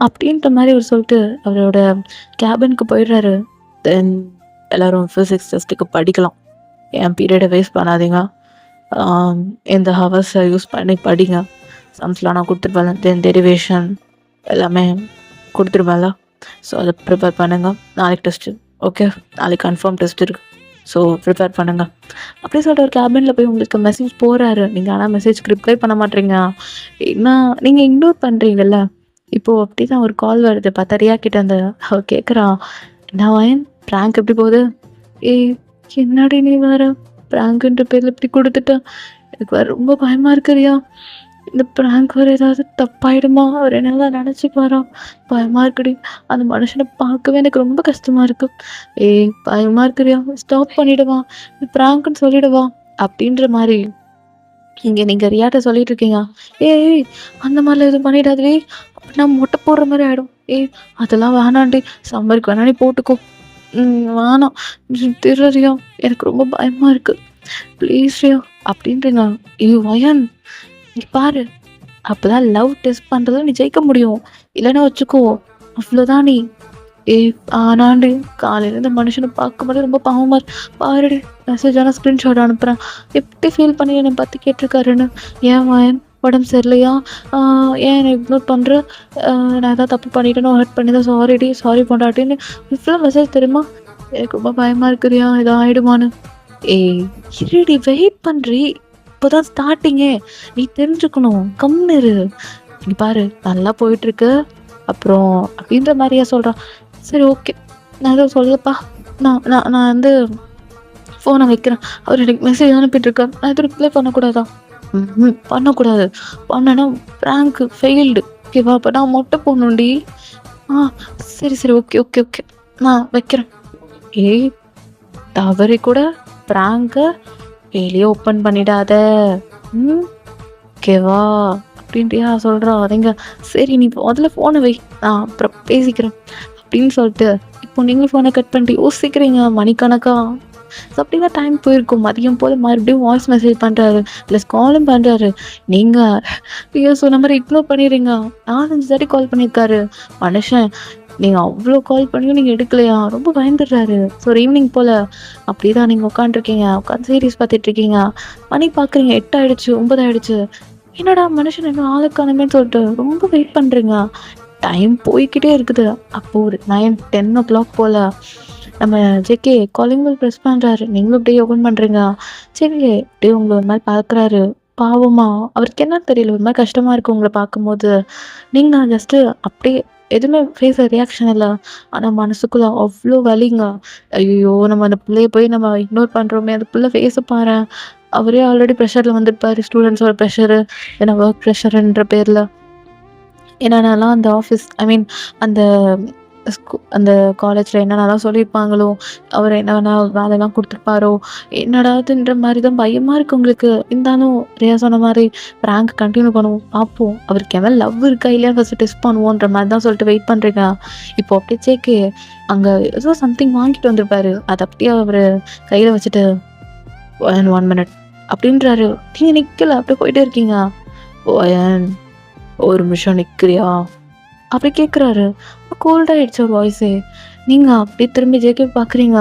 அப்படின்ற மாதிரி அவர் சொல்லிட்டு அவரோட கேபினுக்கு போயிடுறாரு. தென் எல்லோரும் ஃபிசிக்ஸ் டெஸ்ட்டுக்கு படிக்கலாம். என் பீரியடை வேஸ்ட் பண்ணாதீங்க, இந்த ஹவர்ஸை யூஸ் பண்ணி படிங்க. சம்ஸ்லாம் நான் கொடுத்துருப்பேன், தென் டெரிவேஷன் எல்லாமே கொடுத்துருப்பேன்ல, ஸோ அதை ப்ரிப்பேர் பண்ணுங்கள். நாளைக்கு டெஸ்ட்டு, ஓகே, நாளைக்கு கன்ஃபார்ம் டெஸ்ட் இருக்குது, ஸோ ப்ரிப்பேர் பண்ணுங்கள் அப்படி சொல்லிட்டு ஒரு கேபினில் போய் உங்களுக்கு மெசேஜ் போகிறாரு. நீங்கள் ஆனால் மெசேஜ்க்கு ரிப்ளை பண்ண மாட்டேறீங்க. ஏன்னா நீங்கள் இக்னோர் பண்ணுறீங்கல்ல. இப்போது அப்படி தான் ஒரு கால் வருது. பார்த்தா ரியா கிட்ட அந்த அவள் கேட்குறா, என்ன வயன் ப்ராங்க் எப்படி போகுது? என்னடி நீ வேறு ப்ராங்க்குன்ற பேரில் இப்படி கொடுத்துட்டா, எனக்கு வேறு ரொம்ப பயமாக இருக்கிறியா, இந்த ப்ராங்க் வேறு ஏதாவது தப்பாயிடுமா, அவர் என்னெல்லாம் நினச்சிக்குவாரா, பயமாக இருக்குடி, அந்த மனுஷனை பார்க்கவே எனக்கு ரொம்ப கஷ்டமாக இருக்குது, பயமாக இருக்கிறியா, ஸ்டாப் பண்ணிவிடுவா, இந்த ப்ராங்க்குன்னு சொல்லிவிடுவா அப்படின்ற மாதிரி இங்கே நீங்கள் ரியாட்ட சொல்லிட்டு இருக்கீங்க. அந்த மாதிரிலாம் எதுவும் பண்ணிடாதே, அப்படின்னா மொட்டை போடுற மாதிரி ஆகிடும். அதெல்லாம் வேணாண்டி, சம்மருக்கு வேணா நீ போட்டுக்கோ, வேணாம் திரியா, எனக்கு ரொம்ப பயமாக இருக்குது, ப்ளீஸ் ரியா அப்படின்றீங்க. வயன் நீ பாரு, அப்போ தான் லவ் டெஸ்ட் பண்ணுறத நீ ஜெயிக்க முடியும், இல்லைன்னா வச்சுக்கோ அவ்வளோதான் நீ. ஆனாண்டு காலையில் இந்த மனுஷனை பார்க்கும்போது ரொம்ப பாவமாக பாருடி, மெசேஜ் ஆனால் ஸ்க்ரீன்ஷாட் அனுப்புகிறேன், எப்படி ஃபீல் பண்ணி என்னை பார்த்து கேட்டிருக்காருன்னு. ஏன் வயன் உடம்பு சரியில்லையா, ஏன் என்னை இக்னோர் பண்ணுற, நான் எதாவது தப்பு பண்ணிட்டேன்னு ஹர்ட் பண்ணி தான் சாரிடி, சாரி பொண்டாட்டின்னு இவ்வளோ மெசேஜ் தெரியுமா, எனக்கு ரொம்ப பயமாக இருக்குறியா, எதாவது ஆகிடுமான்னு. இருடி வெயிட் பண்ணுறி, இப்போ தான் ஸ்டார்டிங்கே, நீ தெரிஞ்சுக்கணும், கம்முன்னு இரு, நீ பாரு நல்லா போயிட்டுருக்கு அப்புறம் அப்படின்ற மாதிரியா சொல்கிறான். சரி ஓகே, நான் எதுவும் சொல்லப்பா, நான் வந்து ஃபோனை வைக்கிறேன், அவர் எனக்கு மெசேஜ் அனுப்பிட்டுருக்கார், நான் எதுவும் ரிப்ளை பண்ணக்கூடாதா? பண்ணக்கூடாது, பண்ணனா ப்ராங்க்கு ஃபெயில்டு, ஓகேவா, அப்போ நான் மொட்டை போடணுண்டி. சரி சரி ஓகே ஓகே ஓகே நான் வைக்கிறேன். தவறி கூட ப்ராங்கை வெளியே ஓப்பன் பண்ணிடாத, ஓகேவா? அப்படின்ட்டு சொல்கிறா. அதேங்க சரி நீ முதல்ல ஃபோனை வை, நான் அப்புறம் பேசிக்கிறேன் அப்படின்னு சொல்லிட்டு இப்போ நீங்கள் ஃபோனை கட் பண்ணிட்டு யோசிக்கிறீங்க மணிக்கணக்கா. ஸோ அப்படிதான் டைம் போயிருக்கும். மதியம் போல் மறுபடியும் வாய்ஸ் மெசேஜ் பண்ணுறாரு, ப்ளஸ் காலும் பண்ணுறாரு. நீங்கள் ஐயோ சொன்ன மாதிரி இக்னோர் பண்ணிடுறீங்க. 4-5 தாட்டி கால் பண்ணியிருக்காரு மனுஷன். நீங்கள் அவ்வளோ கால் பண்ணியும் நீங்கள் எடுக்கலையா? ரொம்ப பயந்துடுறாரு. ஸோ ஒரு ஈவினிங் போல் அப்படி தான் நீங்கள் உட்காந்துருக்கீங்க, உட்காந்து சீரீஸ் பார்த்துட்ருக்கீங்க. மணி பார்க்குறீங்க 8 ஆகிடுச்சு, 9 ஆகிடுச்சு. என்னடா மனுஷன் என்ன ஆளுக்கானுமேன்னு சொல்லிட்டு ரொம்ப வெயிட் பண்ணுறீங்க. டைம் போய்கிட்டே இருக்குது. அப்போ ஒரு 9-10 போல் நம்ம ஜேகே காலிங் பெல் ப்ரெஸ் பண்ணுறாரு. நீங்களும் அப்படியே ஓப்பன் பண்ணுறீங்க. சரி அப்படியே உங்களை ஒரு மாதிரி பார்க்குறாரு. பாவமா அவருக்கு என்னன்னு தெரியல, ஒரு மாதிரி கஷ்டமாக இருக்குது உங்களை பார்க்கும்போது. நீங்கள் ஜஸ்ட்டு அப்படியே எதுவுமே ஃபேஸில் ரியாக்ஷன் இல்லை, ஆனால் மனசுக்குள்ளே அவ்வளோ வலிங்க. ஐயோ நம்ம அந்த பிள்ளைய போய் நம்ம இக்னோர் பண்ணுறோமே, அந்த பிள்ளை ஃபேஸை பாரு. அவரே ஆல்ரெடி ப்ரெஷரில் வந்துருப்பார், ஸ்டூடெண்ட்ஸோட ப்ரெஷரு, ஏன்னா ஒர்க் ப்ரெஷருன்ற பேரில். என்னென்னலாம் அந்த ஆஃபீஸ் அந்த அந்த காலேஜில் என்னென்னலாம் சொல்லியிருப்பாங்களோ, அவர் என்னென்ன வேலைலாம் கொடுத்துருப்பாரோ, என்னடாதுன்ற மாதிரி தான் பயமாக இருக்குது உங்களுக்கு. இருந்தாலும் ரியா சொன்ன மாதிரி ப்ராங்க் கண்டினியூ பண்ணுவோம், பார்ப்போம். அவருக்கு எவ்வளோ லவ் இருக்கா இல்லையா ஃபஸ்ட்டு டெஸ்ட் பண்ணுவோன்ற மாதிரி தான் சொல்லிட்டு வெயிட் பண்ணுறீங்க. இப்போ அப்படியே சேக்கு அங்கே ஏதோ சம்திங் வாங்கிட்டு வந்திருப்பாரு. அதை அப்படியே அவர் கையில் வச்சுட்டு 1 minute அப்படின்றாரு. நீங்கள் நிற்கல, அப்படியே போயிட்டே இருக்கீங்க. ஒரு நிமிஷம் நிற்கிறியா அப்படி கேட்குறாரு. கோல்டாகிடுச்சு ஒரு வாய்ஸு. நீங்கள் அப்படி திரும்பி ஜேகே பார்க்குறீங்க.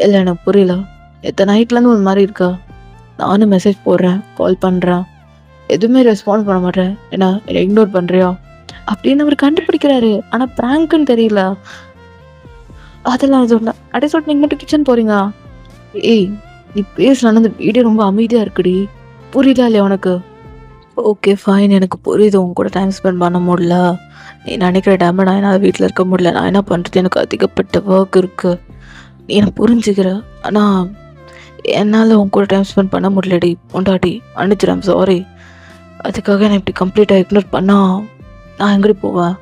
இல்லை எனக்கு புரியல, எத்தனை நைட்லேருந்து ஒரு மாதிரி இருக்கா? நானும் மெசேஜ் போடுறேன், கால் பண்ணுறேன், எதுவுமே ரெஸ்பான்ஸ் பண்ண மாட்டேன், என்ன இக்னோர் பண்ணுறியா அப்படின்னு அவர் கண்டுபிடிக்கிறாரு. ஆனால் ப்ராங்க்குன்னு தெரியல. அதெல்லாம் சொல்ல அப்படியே சொல்லிட்டு நீங்கள் மட்டும் கிச்சன் போகிறீங்க. ஏய் நீ பேசலான்னு அந்த வீடியோ ரொம்ப அமைதியாக இருக்குடி, புரியுதா இல்லையா உனக்கு? ஓகே ஃபைன், எனக்கு புரியுது உன் கூட டைம் ஸ்பெண்ட் பண்ண முடியல, நீ நினைக்கிற டைம் நான் என்னால் வீட்டில் இருக்க முடியல, நான் என்ன பண்ணுறது, எனக்கு அதிகப்பட்ட ஒர்க் இருக்குது, நீ எனக்கு புரிஞ்சுக்கிற. ஆனால் என்னால் உன் கூட டைம் ஸ்பெண்ட் பண்ண முடியலடி பொண்டாட்டி, அனுப்பிச்சிடும் சாரி. அதுக்காக நான் இப்படி கம்ப்ளீட்டாக இக்னோர் பண்ணால் நான் எங்கடி போவேன்?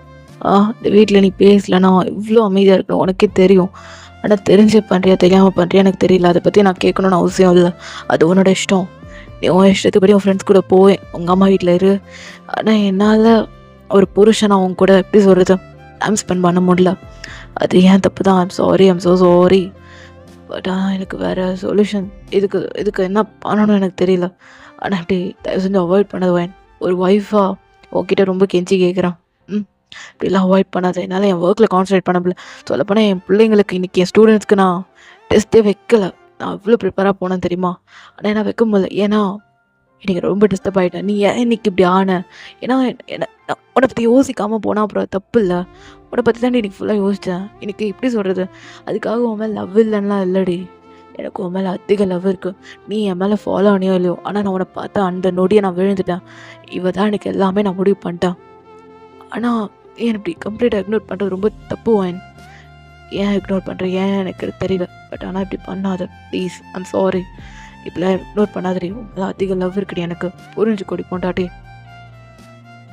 இந்த வீட்டில் நீ பேசலன்னா இவ்வளோ அமைதியாக இருக்கணும் உனக்கே தெரியும். ஆனால் தெரிஞ்சு பண்ணுறியா தெரியாமல் பண்ணுறியா எனக்கு தெரியல, அதை பற்றி நான் கேட்கணுன்னு அவசியம் இல்லை, அது உன்னோட இஷ்டம். நீ உன் இஷ்டத்துப்படி உன் ஃப்ரெண்ட்ஸ் கூட போவேன், உங்கள் அம்மா வீட்டில் இரு. ஆனால் என்னால் ஒரு புருஷனை அவங்க கூட எப்படி சொல்கிறது டைம் ஸ்பெண்ட் பண்ண முடியல. அது ஏன் தப்பு தான். I'm sorry, I'm so sorry. But ஆனால் எனக்கு வேறு சொல்யூஷன், இதுக்கு என்ன பண்ணணும்னு எனக்கு தெரியல. ஆனால் இப்படி தயவு செஞ்சு அவாய்ட் பண்ணது வேன். ஒரு ஒய்ஃபாக உங்ககிட்ட ரொம்ப கெஞ்சி கேட்குறான். இப்படிலாம் அவாய்ட் பண்ணாத. என்னால் என் ஒர்க்கில் கான்சன்ட்ரேட் பண்ண முடியல. சொல்லப்போனால் என் பிள்ளைங்களுக்கு இன்றைக்கி என் ஸ்டூடெண்ட்ஸ்க்கு நான் டெஸ்ட்டே வைக்கலை. நான் அவ்வளோ ப்ரிப்பேராக போனேன் தெரியுமா. ஆனால் நான் வைக்க முடியல, ஏன்னா இன்றைக்கி ரொம்ப டிஸ்டர்ப் ஆகிட்டேன். நீ ஏன் இன்றைக்கி இப்படி ஆன? ஏன்னா உன்னை பற்றி யோசிக்காமல் போனால் அப்புறம் தப்பு இல்லை. உன்னை பற்றி தான் இன்றைக்கி ஃபுல்லாக யோசித்தேன். இன்றைக்கி எப்படி சொல்கிறது, அதுக்காக உன் மேலே லவ் இல்லைன்னா இல்லடி, எனக்கு உன் மேலே அதிக லவ் இருக்குது. நீ என் மேலே ஃபாலோ ஆனியோ இல்லையோ, ஆனால் நான் உன்னை பார்த்தா அந்த நொடியை நான் விழுந்துட்டேன். இவ தான் எனக்கு எல்லாமே நான் முடிவு பண்ணிட்டேன். ஆனால் ஏன் இப்படி கம்ப்ளீட்டாக இக்னோர் பண்ணுறது ரொம்ப தப்பு வாயின். ஏன் இக்னோர் பண்ணுறேன் ஏன் எனக்கு தெரியல. பட் ஆனால் இப்படி பண்ணாத ப்ளீஸ், ஐம் சாரி. இப்படிலாம் இக்னோர் பண்ணாதடி, உங்களாம் அதிக லவ் இருக்குடி, எனக்கு புரிஞ்சுக்கொடி பொண்டாட்டி.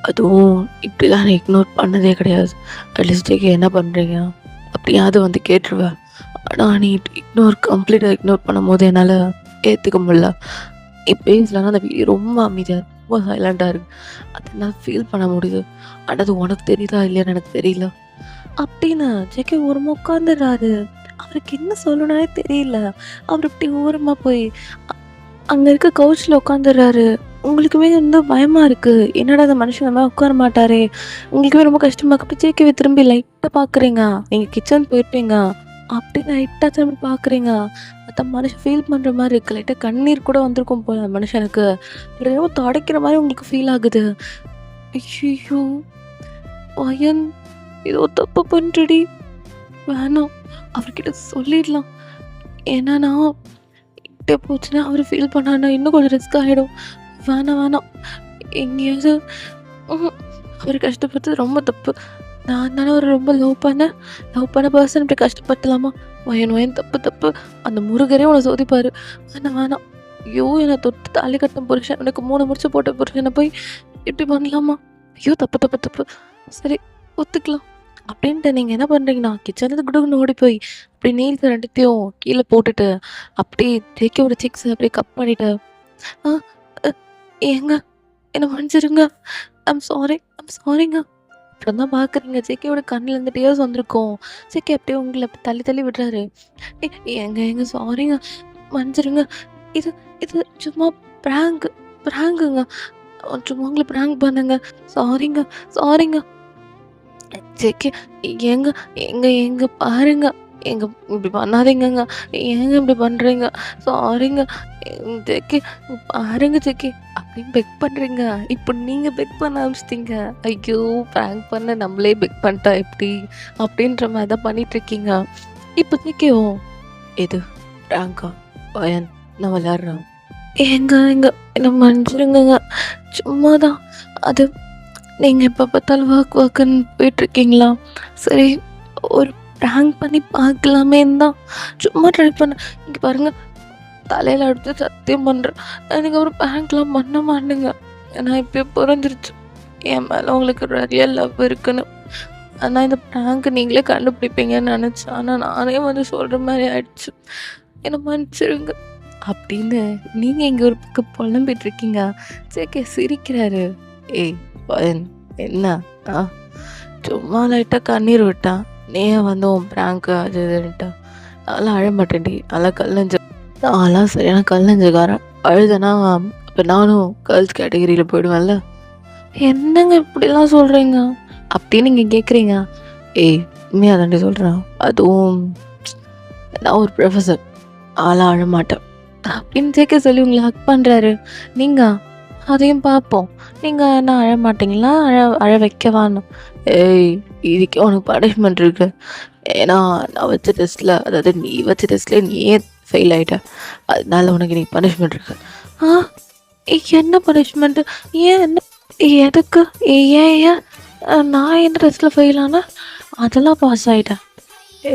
அதுவும் இப்படிலாம் நான் இக்னோர் பண்ணதே கிடையாது. அட்லீஸ்ட் என்ன பண்ணுறீங்க அப்படியாவது வந்து கேட்டுருவேன். ஆனால் நீ கம்ப்ளீட்டாக இக்னோர் பண்ணும் போது என்னால் ஏற்றுக்க முடியல. நீ பேசலன்னா அந்த வீடியோ ரொம்ப அமைதியாக ரொம்ப சைலண்ட்டாக இருக்குது, அது என்னால் ஃபீல் பண்ண முடியுது. ஆனால் அது உனக்கு தெரியுதா இல்லையான்னு எனக்கு தெரியல அப்படின்னு ஜெகே ஓரமாக உட்காந்துடுறாரு. அவருக்கு என்ன சொல்லணும்னே தெரியல. அவர் இப்படி ஓரமாக போய் அங்கே இருக்க கவுச்சில் உட்காந்துடுறாரு. உங்களுக்குமே வந்து பயமாக இருக்குது, என்னடா அந்த மனுஷன் நம்ம உட்கார மாட்டாரே, உங்களுக்குமே ரொம்ப கஷ்டமாக இருக்கு. அப்படி ஜேகேவை திரும்பி லைட்டாக பார்க்குறீங்க. நீங்கள் கிச்சன் போயிருப்பீங்க, அப்படி லைட்டாக திரும்பி பார்க்குறீங்க. மற்ற மனுஷன் ஃபீல் பண்ணுற மாதிரி இருக்குது. லைட்டாக கண்ணீர் கூட வந்திருக்கும் போல அந்த மனுஷனுக்கு. அப்படி ரொம்ப தொடக்கிற மாதிரி உங்களுக்கு ஃபீல் ஆகுது. ஐயோ வயன் ஏதோ தப்பு பண்ணுறடி, வேணாம் அவர்கிட்ட சொல்லிடலாம். ஏன்னா நான் கிட்டே போச்சுன்னா அவர் ஃபீல் பண்ணான்னா இன்னும் கொஞ்சம் ரிஸ்க் ஆகிடும். வேணாம் எங்கேயாவது அவர் கஷ்டப்படுறது ரொம்ப தப்பு. நான் தானே ஒரு ரொம்ப லவ் பண்ண பர்சன் இப்படி கஷ்டப்படுத்தலாமா? வயன் தப்பு. அந்த முருகரே உன்னை சோதிப்பார். வேணாம். ஐயோ என்னை தொட்டு தாலி கட்டின புருஷன், எனக்கு 3 முடிச்சு போட்ட புருஷனை போய் இப்படி பண்ணலாமா? ஐயோ தப்பு. சரி ஒத்துக்கலாம் அப்படின்ட்டு நீங்கள் என்ன பண்ணுறீங்கன்னா கிச்சனில் குடுகுன்னு ஓடி போய் அப்படி நீல்ஸ் 2த்தையும் கீழே போட்டுட்டு அப்படியே ஜேகேவோட சிக்ஸ் அப்படியே கப் பண்ணிட்டு ஏங்க என்ன மன்னிச்சிருங்க. ஐம் சாரிங்க. அப்புறம் தான் பார்க்குறீங்க ஜேகேவோட கண்ணுலேருந்து டீயர்ஸ் வந்திருக்கும். ஜேகே அப்படியே உங்கள தள்ளி தள்ளி விடுறாரு. "ஏ ஏங்க சாரிங்க. மன்னிச்சிருங்க. இது இது சும்மா பிராங்க் பிராங்குங்க. சும்மா உங்கள பிராங்க் பண்ணேங்க. சாரிங்க சாரிங்க." ஜேகே ஏங்க ஏங்க ஏங்க பாருங்க. ஏங்க இப்படி பண்ணாதீங்கங்க. ஏங்க இப்படி பண்றீங்க? சாரிங்க. ஜேகே பாருங்க ஜேகே அப்படின்னு பெக் பண்றீங்க. இப்போ நீங்க பெக் பண்ண ஆரம்பிச்சிட்டீங்க. ஐயோ! பிராங்க் பண்ண நம்மளே பெக் பண்ணிட்டா எப்படி? அப்படின்ற மாரி தான் பண்ணிட்டுருக்கீங்க. இப்போ ஜேகேவும் எது பிராங்கா? பயன் நான் விளையாடுறேன். ஏங்க என்ன மன்னிச்சிடுங்கங்க. சும்மா தான். அது நீங்க எப்ப பார்த்தாலும் ஒர்க் ஒர்க்குன்னு போயிட்டுருக்கீங்களா? சரி ஒரு பிராங்க் பண்ணி பார்க்கலாமேன்னு தான் சும்மா ட்ரை பண்ணேன். இங்க பாருங்க தலையில அடிச்சு சத்தியம் பண்றேன். நான் இதுக்கப்புறம் பிராங்க்லாம் பண்ண மாட்டேங்க. ஏன்னா இப்பயே புரிஞ்சிருச்சு. என் மேல உங்களுக்கு ரியல் லவ் இருக்குன்னு. ஆனா இந்த பிராங்க் நீங்களே கண்டுபிடிப்பீங்கன்னு நெனச்சேன். ஆனா நானே வந்து சொல்ற மாரி ஆயிடுச்சு. என்ன மன்னிச்சிடுங்க. அப்படின்னு நீங்க இங்க ஒரு பக்கம் புலம்பிட்டு இருக்கீங்க. ஜேகே சிரிக்கிறாரு. ஏய் பவன் என்ன? ஆ சும்மா லைட்டா கண்ணீர் விட்டான். நீ ஏன் வந்து உன் பிராங்க் அது இதுன்ட்டா? நான்லாம் அழ மாட்டேன்டி. நான்லாம் சரியான கல்லஞ்சக்காரன். அழுதேன்னா அப்ப நானும் கேர்ள்ஸ் கேட்டகரியில போயிடுவேன்ல. என்னங்க இப்படிலாம் சொல்றீங்க? அப்படின்னு நீங்க கேட்குறீங்க. ஏய் உண்மையா தாண்டி சொல்றேன். அதுவும் நான் ஒரு ப்ரொஃபசர். நான்லாம் அழமாட்டேன். அப்படின்னு ஜேகே சொல்லி உங்கள ஹக் பண்றாரு. நீங்க அதையும் பார்ப்போம். நீங்க என்ன அழமாட்டீங்களா? அழ வைக்கவான்னு. ஏய் இதுக்கே உனக்கு பனிஷ்மெண்ட் இருக்கு. ஏன்னா நான் வச்ச டெஸ்ட்ல அதாவது நீ வச்ச டெஸ்ட்ல நீயே ஃபெயில் ஆயிட்ட. அதனால உனக்கு இன்னைக்கு பனிஷ்மெண்ட் இருக்கு. ஆ என்ன பனிஷ்மெண்ட்டு? ஏன் என்ன எதுக்கு? ஏன் ஏன் நான் என்ன டெஸ்ட்ல ஃபெயில் ஆனேன்? அதெல்லாம் பாஸ் ஆயிட்டேன்.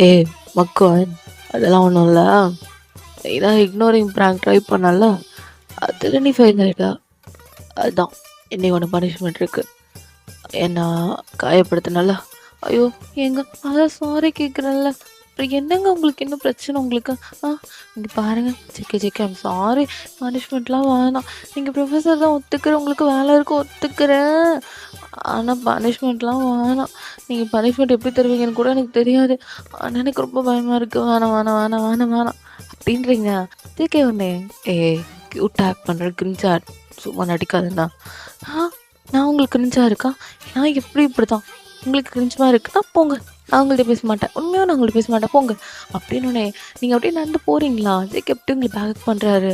ஏய் மக்குவன் அதெல்லாம் ஒன்றும் இல்லை. நீ தான் இக்னோரிங் ப்ராங்க் ட்ரை பண்ணல, அதில் நீ ஃபெயில் ஆகிட்டா. அதுதான் இன்னைக்கு ஒன்று பனிஷ்மெண்ட் இருக்குது. என்ன காயப்படுத்தினால. ஐயோ ஏங்க அதான் சாரி கேட்குறேன்ல. அப்புறம் என்னங்க உங்களுக்கு என்ன பிரச்சனை உங்களுக்கு? இங்கே பாருங்கள் ஜேகே ஐம் சாரி. பனிஷ்மெண்ட்லாம் வேணாம். நீங்கள் ப்ரொஃபஸர் தான் ஒத்துக்கிறேன். உங்களுக்கு வேலை இருக்கும் ஒத்துக்கிறேன். ஆனால் பனிஷ்மெண்ட்லாம் வேணாம். நீங்கள் பனிஷ்மெண்ட் எப்படி தருவீங்கன்னு கூட எனக்கு தெரியாது. ஆனால் எனக்கு ரொம்ப பயமாக இருக்குது. வேணாம் வேணாம் வேணாம் வேணாம் வேணாம் அப்படின்றீங்க. ஜேகே ஒன்று க்யூட் ஆக்ட் பண்ணுற கிரிஞ்சா சும்மா நடிக்காதுண்ணா. நான் உங்களுக்கு கிரிஞ்சா இருக்கா? நான் எப்படி இப்படி தான் உங்களுக்கு கிரிஞ்சமாக இருக்குதா? போங்க, நான் உங்கள்கிட்ட பேச மாட்டேன். உண்மையாக நான் உங்கள்கிட்ட பேச மாட்டேன் போங்க அப்படின்னு நீங்கள் அப்படியே நடந்து போகிறீங்களா? ஜேகே எப்படி உங்களுக்கு பேக் பண்ணுறாரு.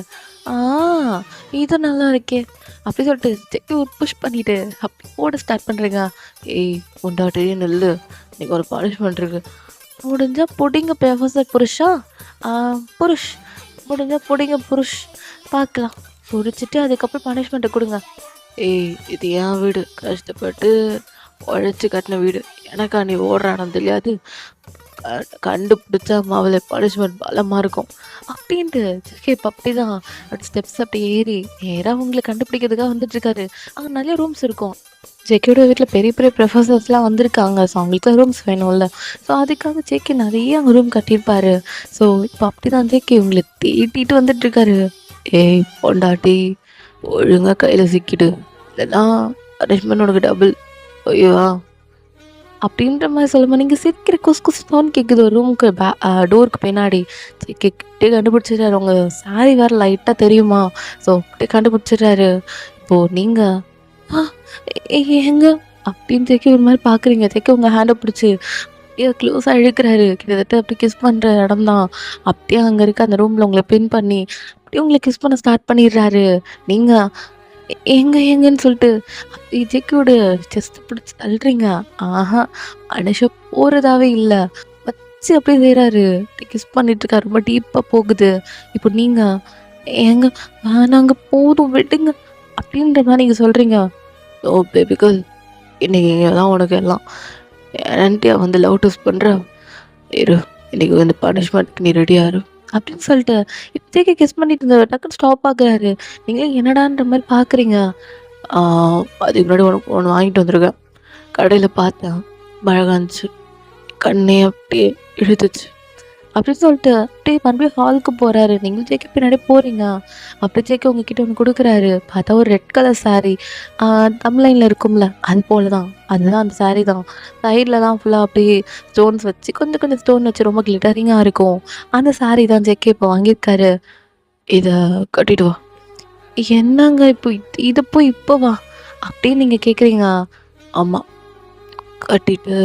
இது நல்லா இருக்கே அப்படி சொல்லிட்டு ஜேகே ஒரு புஷ் பண்ணிவிட்டு அப்படி ஓட ஸ்டார்ட் பண்ணுறீங்க. ஏய் பொண்டாட்டி நெல்லு, இன்னைக்கு ஒரு பனிஷ்மெண்ட் இருக்குது. முடிஞ்சால் பொடிங்க ப்ரொஃபஸர் புருஷா. புருஷ் முடிஞ்சால் பொடிங்க புருஷ். பார்க்கலாம். புடிச்சிட்டு அதுக்கப்புறம் பனிஷ்மெண்ட்டை கொடுங்க. ஏய் இது என் வீடு, கஷ்டப்பட்டு உழைச்சி கட்டின வீடு. எனக்கா நீ ஓடுறானு தெரியாது. கண்டுபிடிச்சா மாவில் பனிஷ்மெண்ட் பலமாக இருக்கும் அப்படின்ட்டு ஜேகே இப்போ அப்படி தான் ஸ்டெப்ஸ் அப்படி ஏறி நேராக உங்களை கண்டுபிடிக்கிறதுக்காக வந்துட்டுருக்காரு. அங்கே நிறைய ரூம்ஸ் இருக்கும். ஜேகேயோட வீட்டில் பெரிய பெரிய ப்ரொஃபஸர்ஸ்லாம் வந்திருக்காங்க. ஸோ அவங்களுக்கு ரூம்ஸ் வேணும்ல. ஸோ அதுக்காக ஜேகே நிறைய அங்கே ரூம் கட்டியிருப்பாரு. ஸோ இப்போ அப்படி தான் ஜேகே உங்களை தேட்டிட்டு வந்துட்டுருக்காரு. ஏய் பொண்டாட்டி ஒழுங்காக கையில் சிக்கிடு, இல்லைன்னா பனிஷ்மெண்ட் உனக்கு டபுள். ஐயோவா அப்படின்ற மாதிரி சொல்லும்போது நீங்கள் சிரிக்கிற குஸ் சவுண்ட் கேட்குது ஒரு ரூமுக்கு டோருக்கு பின்னாடி. கிட்டே கண்டுபிடிச்சிடுறாரு. உங்கள் சாரி வேறு லைட்டாக தெரியுமா? ஸோ அப்படியே கண்டுபிடிச்சிடுறாரு. இப்போது நீங்கள் எங்க அப்படின்னு ஜேகே ஒரு மாதிரி பார்க்குறீங்க. ஜேகே உங்கள் ஹேண்டை பிடிச்சி அப்படியே க்ளோஸாக இழுக்கிறாரு. கிட்டத்தட்ட அப்படி கிஸ் பண்ணுற இடம் தான். அப்படியே அங்கே இருக்க அந்த ரூமில் உங்களை பின் பண்ணி அப்படியே உங்களை கிஸ் பண்ண ஸ்டார்ட் பண்ணிடுறாரு. நீங்கள் எங்கன்னு சொல்லிட்டு ஜேகேவோட செஸ்ட் பிடிச்சி தள்ளுறீங்க. மனுஷ போகிறதாவே இல்லை, வச்சு அப்படியே செய்கிறாரு. கிஸ் பண்ணிட்டு இருக்காரு. ரொம்ப டீப்பாக போகுது. இப்போ நீங்கள் ஏங்க வேணாங்க போதும் விடுங்க அப்படின்ற மாதிரி நீங்கள் சொல்கிறீங்க. ஓ பேபிகள் இன்னைக்கு தான் உனக்கு எல்லாம் ஆன்ட்டியா வந்து லவ் டூஸ் பண்ணுற இரு, இன்னைக்கு வந்து பனிஷ்மெண்ட்க்கு நீ ரெடியாரு அப்படின்னு சொல்லிட்டு இப்போ ஜேகே கிஸ் பண்ணிட்டு இருந்த டக்குன்னு ஸ்டாப் ஆகுறாரு. நீங்களே என்னடான்ற மாதிரி பார்க்குறீங்க. அதுக்கு முன்னாடி ஒன்று வாங்கிட்டு வந்திருக்கேன். கடையில் பார்த்தேன், அழகா இருந்துச்சு. கண்ணே அப்படியே இழுத்துச்சு. அப்படின்னு சொல்லிட்டு அப்படியே மறுபடியும் ஹாலுக்கு போறாரு. நீங்களும் ஜேகே பின்னாடி போறீங்க. அப்படியே ஜேகே உங்ககிட்ட ஒண்ணு குடுக்குறாரு. பார்த்தா ஒரு ரெட் கலர் சாரி. தம்ப்லைன்ல இருக்கும்ல, அது போல தான். அதுதான் அந்த சாரி தான். சைட்லலாம் ஃபுல்லா அப்படியே ஸ்டோன்ஸ் வச்சு கொஞ்சம் கொஞ்சம் ஸ்டோன் வச்சு ரொம்ப கிளிட்டரிங்கா இருக்கும். அந்த சாரி தான் ஜேகே இப்போ வாங்கியிருக்காரு. "இத கட்டிட்டு வா." "என்னங்க இப்போ இத போய் இப்போ வா?" அப்படின்னு நீங்க கேட்குறீங்க. ஆமா. கட்டிட்டு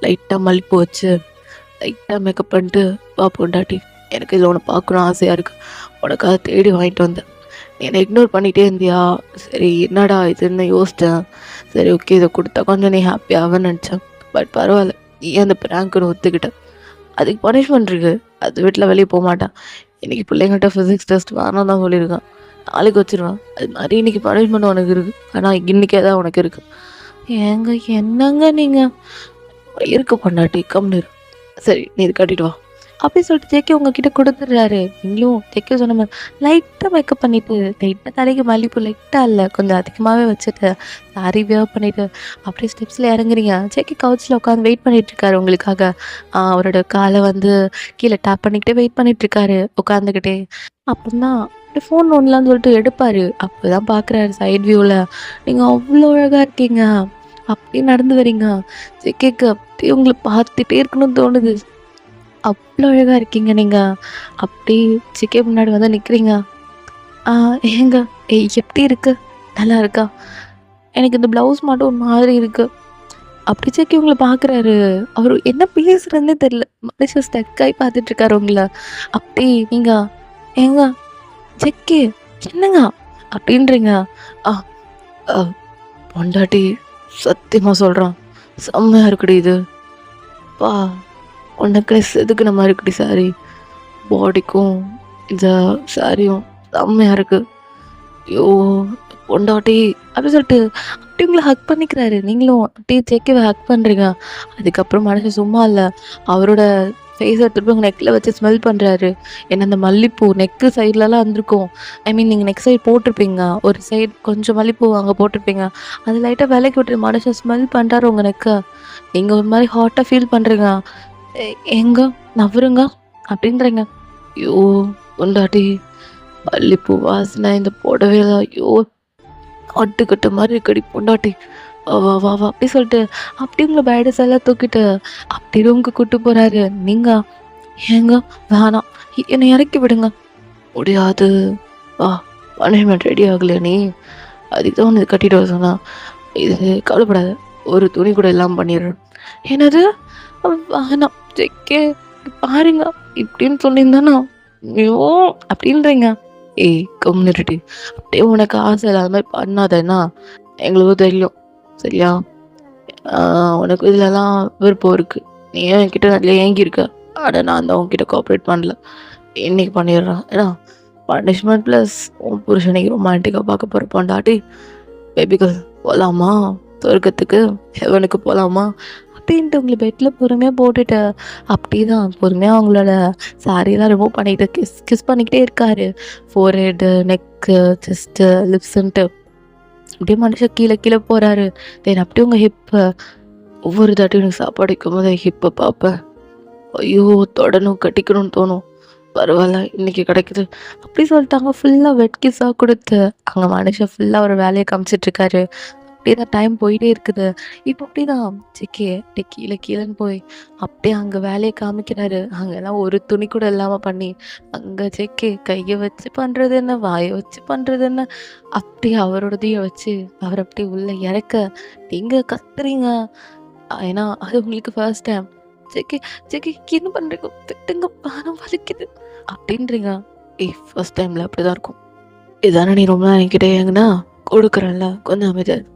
லைட்டா மல்லிப்பூ வச்சு லைட்டாக மேக்கப் பண்ணிட்டு, "வா பொண்டாட்டி, எனக்கு இதில் உன்னை பார்க்கணும் ஆசையாக இருக்கு. உனக்காக தேடி வாங்கிட்டு வந்தேன். நீ என்னை இக்னோர் பண்ணிகிட்டே இருந்தியா? சரி என்னடா இதுன்னு யோசித்தேன். சரி ஓகே இதை கொடுத்தா கொஞ்சம் நீ ஹாப்பி ஆவேன்னு நினச்சேன். பட் பரவாயில்ல, நீ அந்த ப்ராங்க்னு ஒத்துக்கிட்ட. அதுக்கு பனிஷ்மெண்ட் இருக்கு. அது வீட்டில் வெளியே போக மாட்டான். இன்னைக்கு பிள்ளைங்கள்ட்ட ஃபிசிக்ஸ் டெஸ்ட் வேணாம் தான் சொல்லியிருக்கான். நாளைக்கு வச்சிருவான். அது மாதிரி இன்னைக்கு பனிஷ்மெண்ட் உனக்கு இருக்கு. ஆனால் இன்னைக்கே தான் உனக்கு இருக்கு." ஏங்க என்னங்க நீங்கள்? இருக்கு பொண்டாட்டி, கம்னு இரு. சரி நீ இது கட்டிட்டு வா அப்படின்னு சொல்லிட்டு ஜேகே உங்ககிட்ட கொடுத்துட்றாரு. நீங்களும் ஜேகே சொன்ன மாதிரி லைட்டாக மேக்கப் பண்ணிட்டு, லைட்டாக தலைக்கு மல்லிப்பூ லைட்டாக இல்லை கொஞ்சம் அதிகமாகவே வச்சுட்டு, சாரி வியர் பண்ணிட்டு அப்படியே ஸ்டெப்ஸில் இறங்குறீங்க. ஜேகே கவுச்சில் உட்காந்து வெயிட் பண்ணிட்டு இருக்காரு உங்களுக்காக. அவரோட காலை வந்து கீழே டேப் பண்ணிக்கிட்டே வெயிட் பண்ணிட்டு இருக்காரு உட்காந்துக்கிட்டே. அப்புறம் அப்படியே ஃபோன் ஒன்லான்னு சொல்லிட்டு எடுப்பாரு. அப்போதான் பார்க்குறாரு சைட் வியூவில் நீங்கள் அவ்வளோ அழகாக இருக்கீங்க. அப்படியே நடந்து வரீங்க. ஜேகேக்கு அப்படியே உங்களை பார்த்துட்டே இருக்கணும்னு தோணுது. அவ்வளோ அழகா இருக்கீங்க நீங்க. அப்படியே ஜேகே முன்னாடி வந்து நிக்கிறீங்க. "ஆ ஏங்க எப்படி இருக்கு? நல்லா இருக்கா? எனக்கு இந்த ப்ளவுஸ் மட்டும் ஒரு மாதிரி இருக்கு." அப்படி ஜேகே உங்கள பார்க்குறாரு. அவரு என்ன பேசுறதுன்னே தெரியல. மனுஷன் ஸ்டக் ஆயி பார்த்துட்டு இருக்காரு உங்கள. அப்படி நீங்க, "ஏங்க ஜேகே என்னங்க?" அப்படின்றீங்க. "ஆ அ பொண்டாட்டி சத்தியமா சொல்றேன். செம்மையா இருக்குடி இது. அப்பா! உனக்குனே செதுக்குன மாரி இருக்குடி சாரி. பாடிக்கும் இந்த சாரியும் செம்மையா இருக்கு. ஐயோ! பொண்டாட்டி" அப்படி சொல்லிட்டு அப்படியே உங்கள ஹக் பண்ணிக்கிறாரு. நீங்களும் அப்படியே ஜேகேவ ஹக் பண்றீங்க. அதுக்கப்புறம் மனுஷன் சும்மா இல்ல. அவரோட ஃபேஸ எடுத்துட்டு போய் உங்க நெக்ல வச்சு ஸ்மெல் பண்றாரு. ஏன்னா அந்த மல்லிப்பூ நெக்கு சைட்லலாம் இருந்திருக்கும். ஐ மீன் நீங்க நெக் சைடு போட்டிருப்பீங்க. ஒரு சைடு கொஞ்சம் மல்லிப்பூ அங்க போட்டிருப்பீங்க. அது லைட்டா விலக்கி விட்டு மனுஷன் ஸ்மெல் பண்றாரு உங்க நெக்க. நீங்க ஒரு மாரி ஹாட்டா ஃபீல் பண்றீங்க. "எ ஏங்க நவருங்க" அப்படின்றீங்க. ஐயோ! பொண்டாட்டி மல்லிப்பூ வாசனை இந்த புடவையில ஐயோ! காட்டுக்கட்டு மாரி இருக்குடி பொண்டாட்டி. வா வா வா வா அப்படி சொல்லிட்டு அப்படியே உங்கள பேடஸ் எல்லாம் தூக்கிட்டு அப்படி ரூமுக்கு கூட்டு போறாரு. நீங்க, "ஏங்க வேணாம், என்னை இறக்கி விடுங்க." "முடியாது. வா பனிஷ்மெண்ட் ரெடி ஆகலையா நீ? அதுக்கு தான் உன்ன இத கட்டிட்டு வர சொன்னா. இது கவலைப்படாத. ஒரு துணி கூட இல்லாம பண்ணிடுறேன்." "என்னது? வேணாம் ஜெக்கே பாருங்க." இப்படின்னு சொல்லியிருந்தானா, ஐயோ! அப்படின்றீங்க. "ஏய் கம்முனு இருடி. அப்படியே உனக்கு ஆசை இல்லாத மாரி பண்ணாதன்னா, எங்களுக்கும் தெரியும். சரியா? ஆ உனக்கு இதுலலாம் விருப்பம் இருக்கு. நீயும் என்கிட்ட நிறைய ஏங்கியிருக்க. ஆனா நான் தான் உன்கிட்ட கோஆப்பரேட் பண்ணல. இன்னைக்கு பண்ணிடுறேன். ஏன்னா பனிஷ்மெண்ட் ப்ளஸ் உன் புருஷனையும் ரொமான்டிக்கா பார்க்க போற பொண்டாட்டி. பேபி கேர்ள் போலாமா? சொர்க்கத்துக்கு, ஹெவனுக்கு போலாமா?" அப்படின்ட்டு உங்கள பெட்ல பொறுமையா போட்டுட்டு, அப்படிதான் பொறுமையா அவங்களோட சாரியெல்லாம் ரிமூவ் பண்ணிட்டு கிஸ் கிஸ் பண்ணிக்கிட்டே இருக்காரு. ஃபோர்ஹெட்டு, நெக்கு, செஸ்ட்டு, லிப்ஸுன்ட்டு அப்படியே மனுஷன் கீழ கீழ போறாரு. தென் அப்படியே உங்க ஹிப்ப ஒவ்வொரு தாட்டியும் எனக்கு சாப்பாடு வைக்கும்போது ஹிப்ப பார்ப்பேன். ஐயோ! தொடணும், கட்டிக்கணும்னு தோணும். பரவால்ல இன்னைக்கு கிடைக்குது. அப்படி சொல்லிட்டாங்க. ஃபுல்லா வெட் கிஸ்ஸா குடுத்து, அங்க மனுஷன் ஃபுல்லா ஒரு வேலைய காமிச்சிட்டுருக்காரு. அப்படியே தான் டைம் போயிட்டே இருக்குது. இப்போ அப்படிதான் ஜேகே அப்படியே கீழ கீழன்னு போய் அப்படியே அங்க வேலைய காமிக்கிறாரு. அங்கலாம் ஒரு துணி கூட இல்லாம பண்ணி, அங்க ஜேகே கைய வச்சு பண்றது என்ன, வாய வச்சு பண்றது என்ன, அப்படியே அவரோடதையும் வச்சு அவர அப்படியே உள்ள இறக்க, நீங்க கத்துறீங்க. ஏன்னா அது உங்களுக்கு ஃபர்ஸ்ட் டைம். "ஜேகே ஜேகே என்ன பண்றீங்க? விட்டுங்க பாரம் வலிக்குது." அப்படின்றீங்க. ஏய் ஃபர்ஸ்ட் டைம்ல அப்படிதான் இருக்கும். "இதானே நீ ரொம்ப நாள் என்கிட்ட ஏங்குனா, குடுக்குறேன்ல கொஞ்சம் அமைதியா இரு.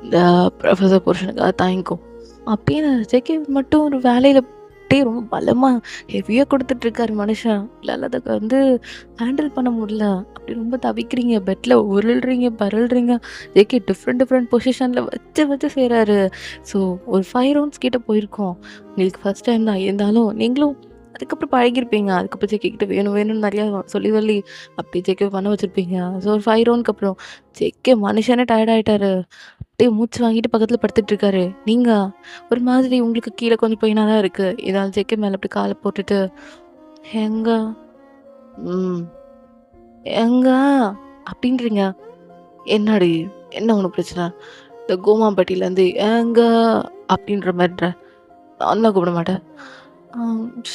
இந்த ப்ரொஃபசர் புருஷனுக்காக தாங்கிக்கோ." அப்படின்னு ஜேகே மட்டும் ஒரு வேலையில அப்படியே ரொம்ப பலமா ஹெவியா குடுத்துட்ருக்காரு மனுஷன். உங்களால அத வந்து ஹேண்டில் பண்ண முடியல. அப்படி ரொம்ப தவிக்கிறீங்க. பெட்ல உருள்றீங்க, பரள்றீங்க. ஜேகே டிஃப்ரெண்ட் டிஃப்ரெண்ட் பொசிஷன்ல வச்சு வச்சு செய்றாரு. ஸோ ஒரு 5 ரவுண்ட்ஸ் கிட்ட போயிருக்கோம். உங்களுக்கு ஃபர்ஸ்ட் டைம் தான். இருந்தாலும் நீங்களும் அதுக்கப்புறம் பழகியிருப்பீங்க. அதுக்கப்புறம் ஜேகே கிட்ட வேணும் வேணும்னு நெறையா சொல்லி சொல்லி அப்படியே ஜேகே பண்ண வச்சிருப்பீங்க. ஸோ ஒரு 5 ரவுண்டுக்கு அப்புறம் ஜேகே மனுஷனே டயர்ட் ஆயிட்டாரு. அப்படியே மூச்சு வாங்கிட்டு பக்கத்துல படுத்துட்டு இருக்காரு. நீங்க ஒரு மாதிரி உங்களுக்கு கீழ கொஞ்சம் பெயினா தான் இருக்கு. இதால ஜேகே மேல அப்படி கால போட்டுட்டு, "ஏங்க, ம் ஏங்க" அப்படின்றீங்க. "என்னடி? என்ன உனக்கு பிரச்சனை?" இந்த கோமாம்பட்டியிலேருந்து "ஏங்க" அப்படின்ற மாரின்ற. நான்லாம் கூப்பிட மாட்டேன்.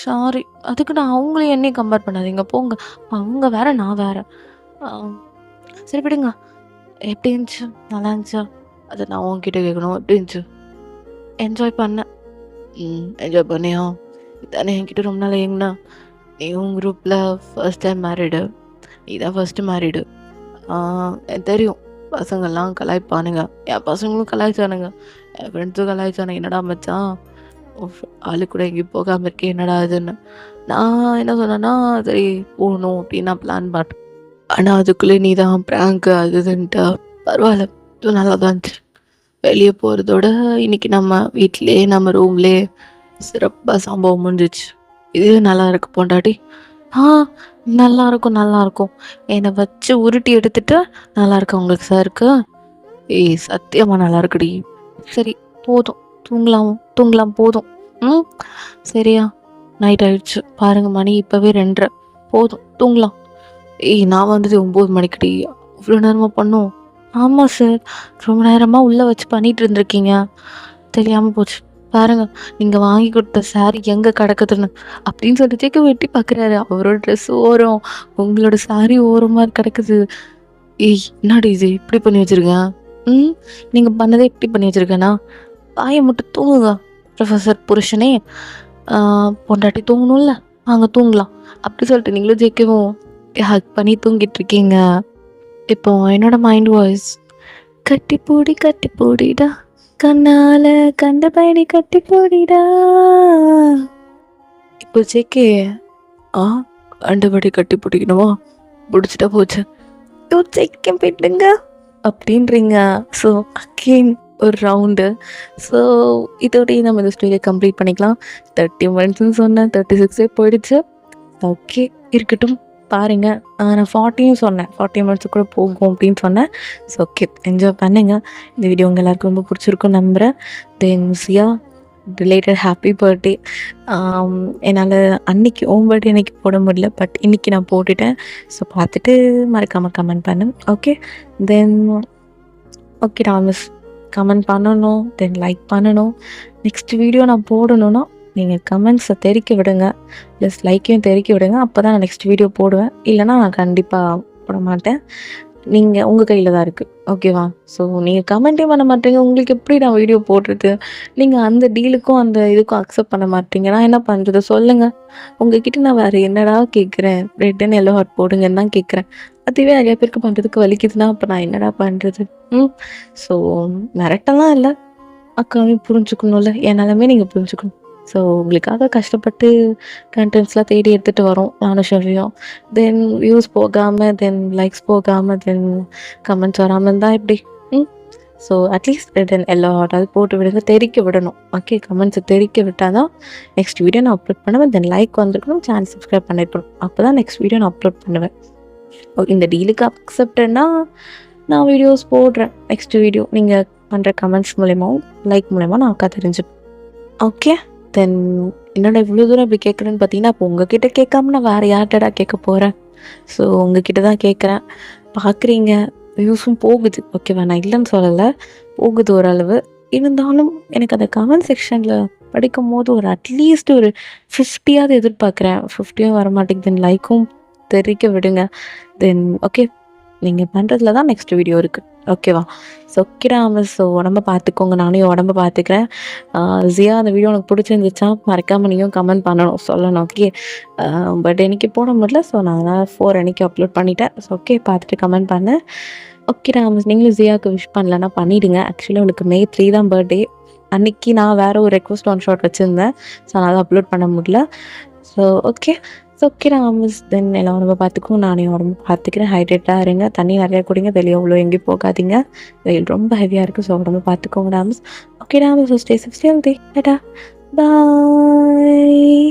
சாரி. அதுக்குன்னு அவங்களையும் என்னையும் கம்பேர் பண்ணாதீங்க. போங்க. அவங்க வேற, நான் வேற. ஆ சரி விடுங்க. எப்படி இருந்துச்சு? நல்லா இருந்துச்சா? அத நான் உன்கிட்ட கேட்கணும். எப்படி இருந்துச்சு? என்ஜாய் பண்ணேன். என்ஜாய் பண்ணியா? இதானே என்கிட்ட ரொம்ப நாள் ஏங்குன. நீ உன் குரூப்ல ஃபர்ஸ்ட் டைம் மேரிடு. நீ தான் ஃபர்ஸ்ட்டு மேரிடு. ஆ எனக்கு தெரியும். பசங்கள்லாம் கலாய்ப்பானுங்க. என் பசங்களும் கலாய்ச்சானுங்க. என் ஃப்ரெண்ட்ஸும் கலாய்ச்சானுங்க. என்னடா மச்சான், ஆளு கூட எங்கேயும் போகாம இருக்கே என்னடா இதுன்னு. நான் என்ன சொன்னேன்னா, சரி போணும் அப்படின்னு நான் பிளான் பண்ணேன். ஆனா அதுக்குள்ளே நீ தான் பிராங்க் அது இதுன்ட்டு. பரவாயில்ல, இதுவும் நல்லா தான் இருந்துச்சு. வெளியே போகிறதோட இன்னைக்கு நம்ம வீட்டிலேயே நம்ம ரூம்லேயே சிறப்பாக சம்பவம் முடிஞ்சிச்சு. இதுவே நல்லா இருக்கு பொண்டாட்டி. ஆ நல்லாயிருக்கும் நல்லாயிருக்கும். என்னை வச்சு உருட்டி எடுத்துட்டு நல்லா இருக்கா உங்களுக்கு சாருக்கு? ஏய் சத்தியமாக நல்லா இருக்குடி. சரி போதும், தூங்கலாம் தூங்கலாம் போதும். ம் சரியா? நைட் ஆயிடுச்சு பாருங்க, மணி இப்போவே 2:30. போதும் தூங்கலாம். ஏய் நான் வந்தது 9 மணிக்குடி. அவ்வளோ நேரமாக பண்ணோம்? ஆமாம் சார், ரொம்ப நேரமாக உள்ளே வச்சு பண்ணிகிட்டு இருந்திருக்கீங்க. தெரியாமல் போச்சு. பாருங்க, நீங்கள் வாங்கி கொடுத்த சாரி எங்கே கிடக்குதுன்னு அப்படின்னு சொல்லிட்டு வெட்டி பார்க்குறாரு. அவரோட ட்ரெஸ் ஓரம், உங்களோட சாரி ஓரமாக கிடக்குது. ஏய் என்னடி இது இப்படி பண்ணி வச்சுருக்கேன்? நீங்கள் பண்ணதே இப்படி பண்ணி வச்சுருக்கேனா? வாயை மட்டும் தூங்குங்க ப்ரொஃபஸர் புருஷனே. பொண்டாட்டி தூங்கணும்ல, வாங்க தூங்கலாம் அப்படி சொல்லிட்டு நீங்களும் ஜேக்கவும் ஹக் பண்ணி தூங்கிட்டு இருக்கீங்க. இப்போ என்னோட மைண்ட் வாய்ஸ், கட்டி பூடிடா கண்ணால கண்ட பயணி கட்டி பூடிடா. இப்போ ஜேகே, கண்டபடி கட்டி பிடிக்கணுமா? பிடிச்சிட்டா போச்சு, ஜேகே போயிட்டுங்க அப்படின்றீங்க. ஸோ அகெயின் ஒரு ரவுண்டு. ஸோ இதோடய நம்ம இந்த ஸ்டோரியை கம்ப்ளீட் பண்ணிக்கலாம். 30 மினிட்ஸ்னு சொன்னேன், 36 போயிடுச்சு. ஓகே இருக்கட்டும், பாருங்கள். நான் 40 சொன்னேன், 40 மினிட்ஸ் கூட போகும் அப்படின்னு சொன்னேன். ஸோ ஓகே, என்ஜாய் பண்ணுங்கள். இந்த வீடியோ உங்கள் எல்லாருக்கும் ரொம்ப பிடிச்சிருக்கும் நம்புகிறேன். தென் சியா ரிலேட்டட் ஹாப்பி பர்த்டே. என்னால் அன்றைக்கி ஓம் பர்த்டே அன்றைக்கி போட முடியல, பட் இன்றைக்கி நான் போட்டுட்டேன். ஸோ பார்த்துட்டு மறக்காமல் கமெண்ட் பண்ணு. ஓகே தென் ஓகே ராமஸ், கமெண்ட் பண்ணணும், தென் லைக் பண்ணணும். நெக்ஸ்ட் வீடியோ நான் போடணுன்னா நீங்கள் கமெண்ட்ஸை தெறிக்க விடுங்க, ப்ளஸ் லைக்கையும் தெறிக்க விடுங்க. அப்போ தான் நான் நெக்ஸ்ட் வீடியோ போடுவேன். இல்லைனா நான் கண்டிப்பாக போட மாட்டேன். நீங்கள் உங்கள் கையில் தான் இருக்குது. ஓகேவா? ஸோ நீங்கள் கமெண்ட்டே பண்ண மாட்டீங்க, உங்களுக்கு எப்படி நான் வீடியோ போடுறது? நீங்கள் அந்த டீலுக்கும் அந்த இதுக்கும் அக்செப்ட் பண்ண மாட்டீங்க. நான் என்ன பண்ணுறது சொல்லுங்கள்? உங்ககிட்ட நான் வேறு என்னடா கேட்குறேன்? ரெட் அண்ட் எல்லோ ஹார்ட் போடுங்கன்னு தான் கேட்குறேன். அதுவே நிறையா பேருக்கு பண்ணுறதுக்கு வலிக்குதுன்னா அப்போ நான் என்னடா பண்ணுறது? ஸோ மிரட்டலாம் இல்லை, அக்காவையும் புரிஞ்சுக்கணும்ல, என்னாலுமே நீங்கள் புரிஞ்சுக்கணும். ஸோ உங்களுக்காக கஷ்டப்பட்டு கண்டென்ட்ஸ்லாம் தேடி எடுத்துகிட்டு வரோம் நானும் ஷெஃபியும். தென் வியூஸ் போகாமல், தென் லைக்ஸ் போகாமல், தென் கமெண்ட்ஸ் வராமல் இருந்தால் எப்படி? So at least red and yellow ஹார்ட்டாவது போட்டு விடுங்க, தெரிக்க விடணும். ஓகே, கமெண்ட்ஸை தெரிக்க விட்டால் தான் நெக்ஸ்ட் வீடியோ நான் அப்லோட் பண்ணுவேன். தென் லைக் வந்திருக்கணும், சேனல் சப்ஸ்கிரைப் பண்ணியிருக்கணும். அப்போ தான் நெக்ஸ்ட் வீடியோ நான் அப்லோட் பண்ணுவேன். இந்த டீலுக்கு அக்செப்டட்னா நான் வீடியோஸ் போடுறேன். நெக்ஸ்ட் வீடியோ நீங்கள் பண்ணுற கமெண்ட்ஸ் மூலயமாவும் லைக் மூலயமா நான் அக்கா தெரிஞ்சுப்பேன். ஓகே தென் என்னோட இவ்வளோ தூரம் இப்படி கேட்குறேன்னு பார்த்தீங்கன்னா, அப்போ உங்ககிட்ட கேட்காம நான் வேறு யார்கிட்டடா கேட்க போகிறேன்? ஸோ உங்ககிட்ட தான் கேட்குறேன். பார்க்குறீங்க, வியூஸும் போகுது. ஓகேவா? நான் இல்லைன்னு சொல்லலை, போகுது ஓரளவு. இருந்தாலும் எனக்கு அந்த கமெண்ட் செக்ஷனில் படிக்கும் போது ஒரு அட்லீஸ்ட் ஒரு 50யாவது எதிர்பார்க்குறேன். 50யும் வர மாட்டேங்குது. லைக்கும் தெரிவிக்க விடுங்க. தென் ஓகே, நீங்கள் பண்ணுறதுல தான் நெக்ஸ்ட் வீடியோ இருக்குது. ஓகேவா? ஸோ ஓகேடாம, ஸோ உடம்ப பார்த்துக்கோங்க, நானும் உடம்ப பார்த்துக்கிறேன். ஜியா, அந்த வீடியோ உனக்கு பிடிச்சிருந்துச்சா மறக்காமல் நீயும் கமெண்ட் பண்ணணும், சொல்லணும். ஓகே, பட் எனக்கு போட முடியல, ஸோ நான் அதனால் 4 அன்றைக்கி அப்லோட் பண்ணிட்டேன். ஸோ ஓகே, பார்த்துட்டு கமெண்ட் பண்ணேன். ஓகே ராமஸ், நீங்களும் ஜியாவுக்கு விஷ் பண்ணலன்னா பண்ணிவிடுங்க. ஆக்சுவலி உங்களுக்கு May 3 தான் பர்த்டே. அன்றைக்கி நான் வேறு ஒரு ரெக்வஸ்ட் ஒன் ஷாட் வச்சுருந்தேன், ஸோ அதனால் அப்லோட் பண்ண முடியல. ஸோ ஓகே, ஓகே ராமஸ், தென் எல்லாம் உடம்பை பார்த்துக்கும், நானே உடம்பு பார்த்துக்கிறேன். ஹைட்ரேட்டாக இருங்க, தண்ணி நிறையா குடிங்க, வெளியே அவ்வளோ எங்கேயும் போகாதீங்க, வெயில் ரொம்ப ஹெவியாக இருக்குது. ஸோ உடம்பை பார்த்துக்கோங்க ராமஸ். ஓகே ராமஸ், stay safe, stay healthy. Tata, பாய்.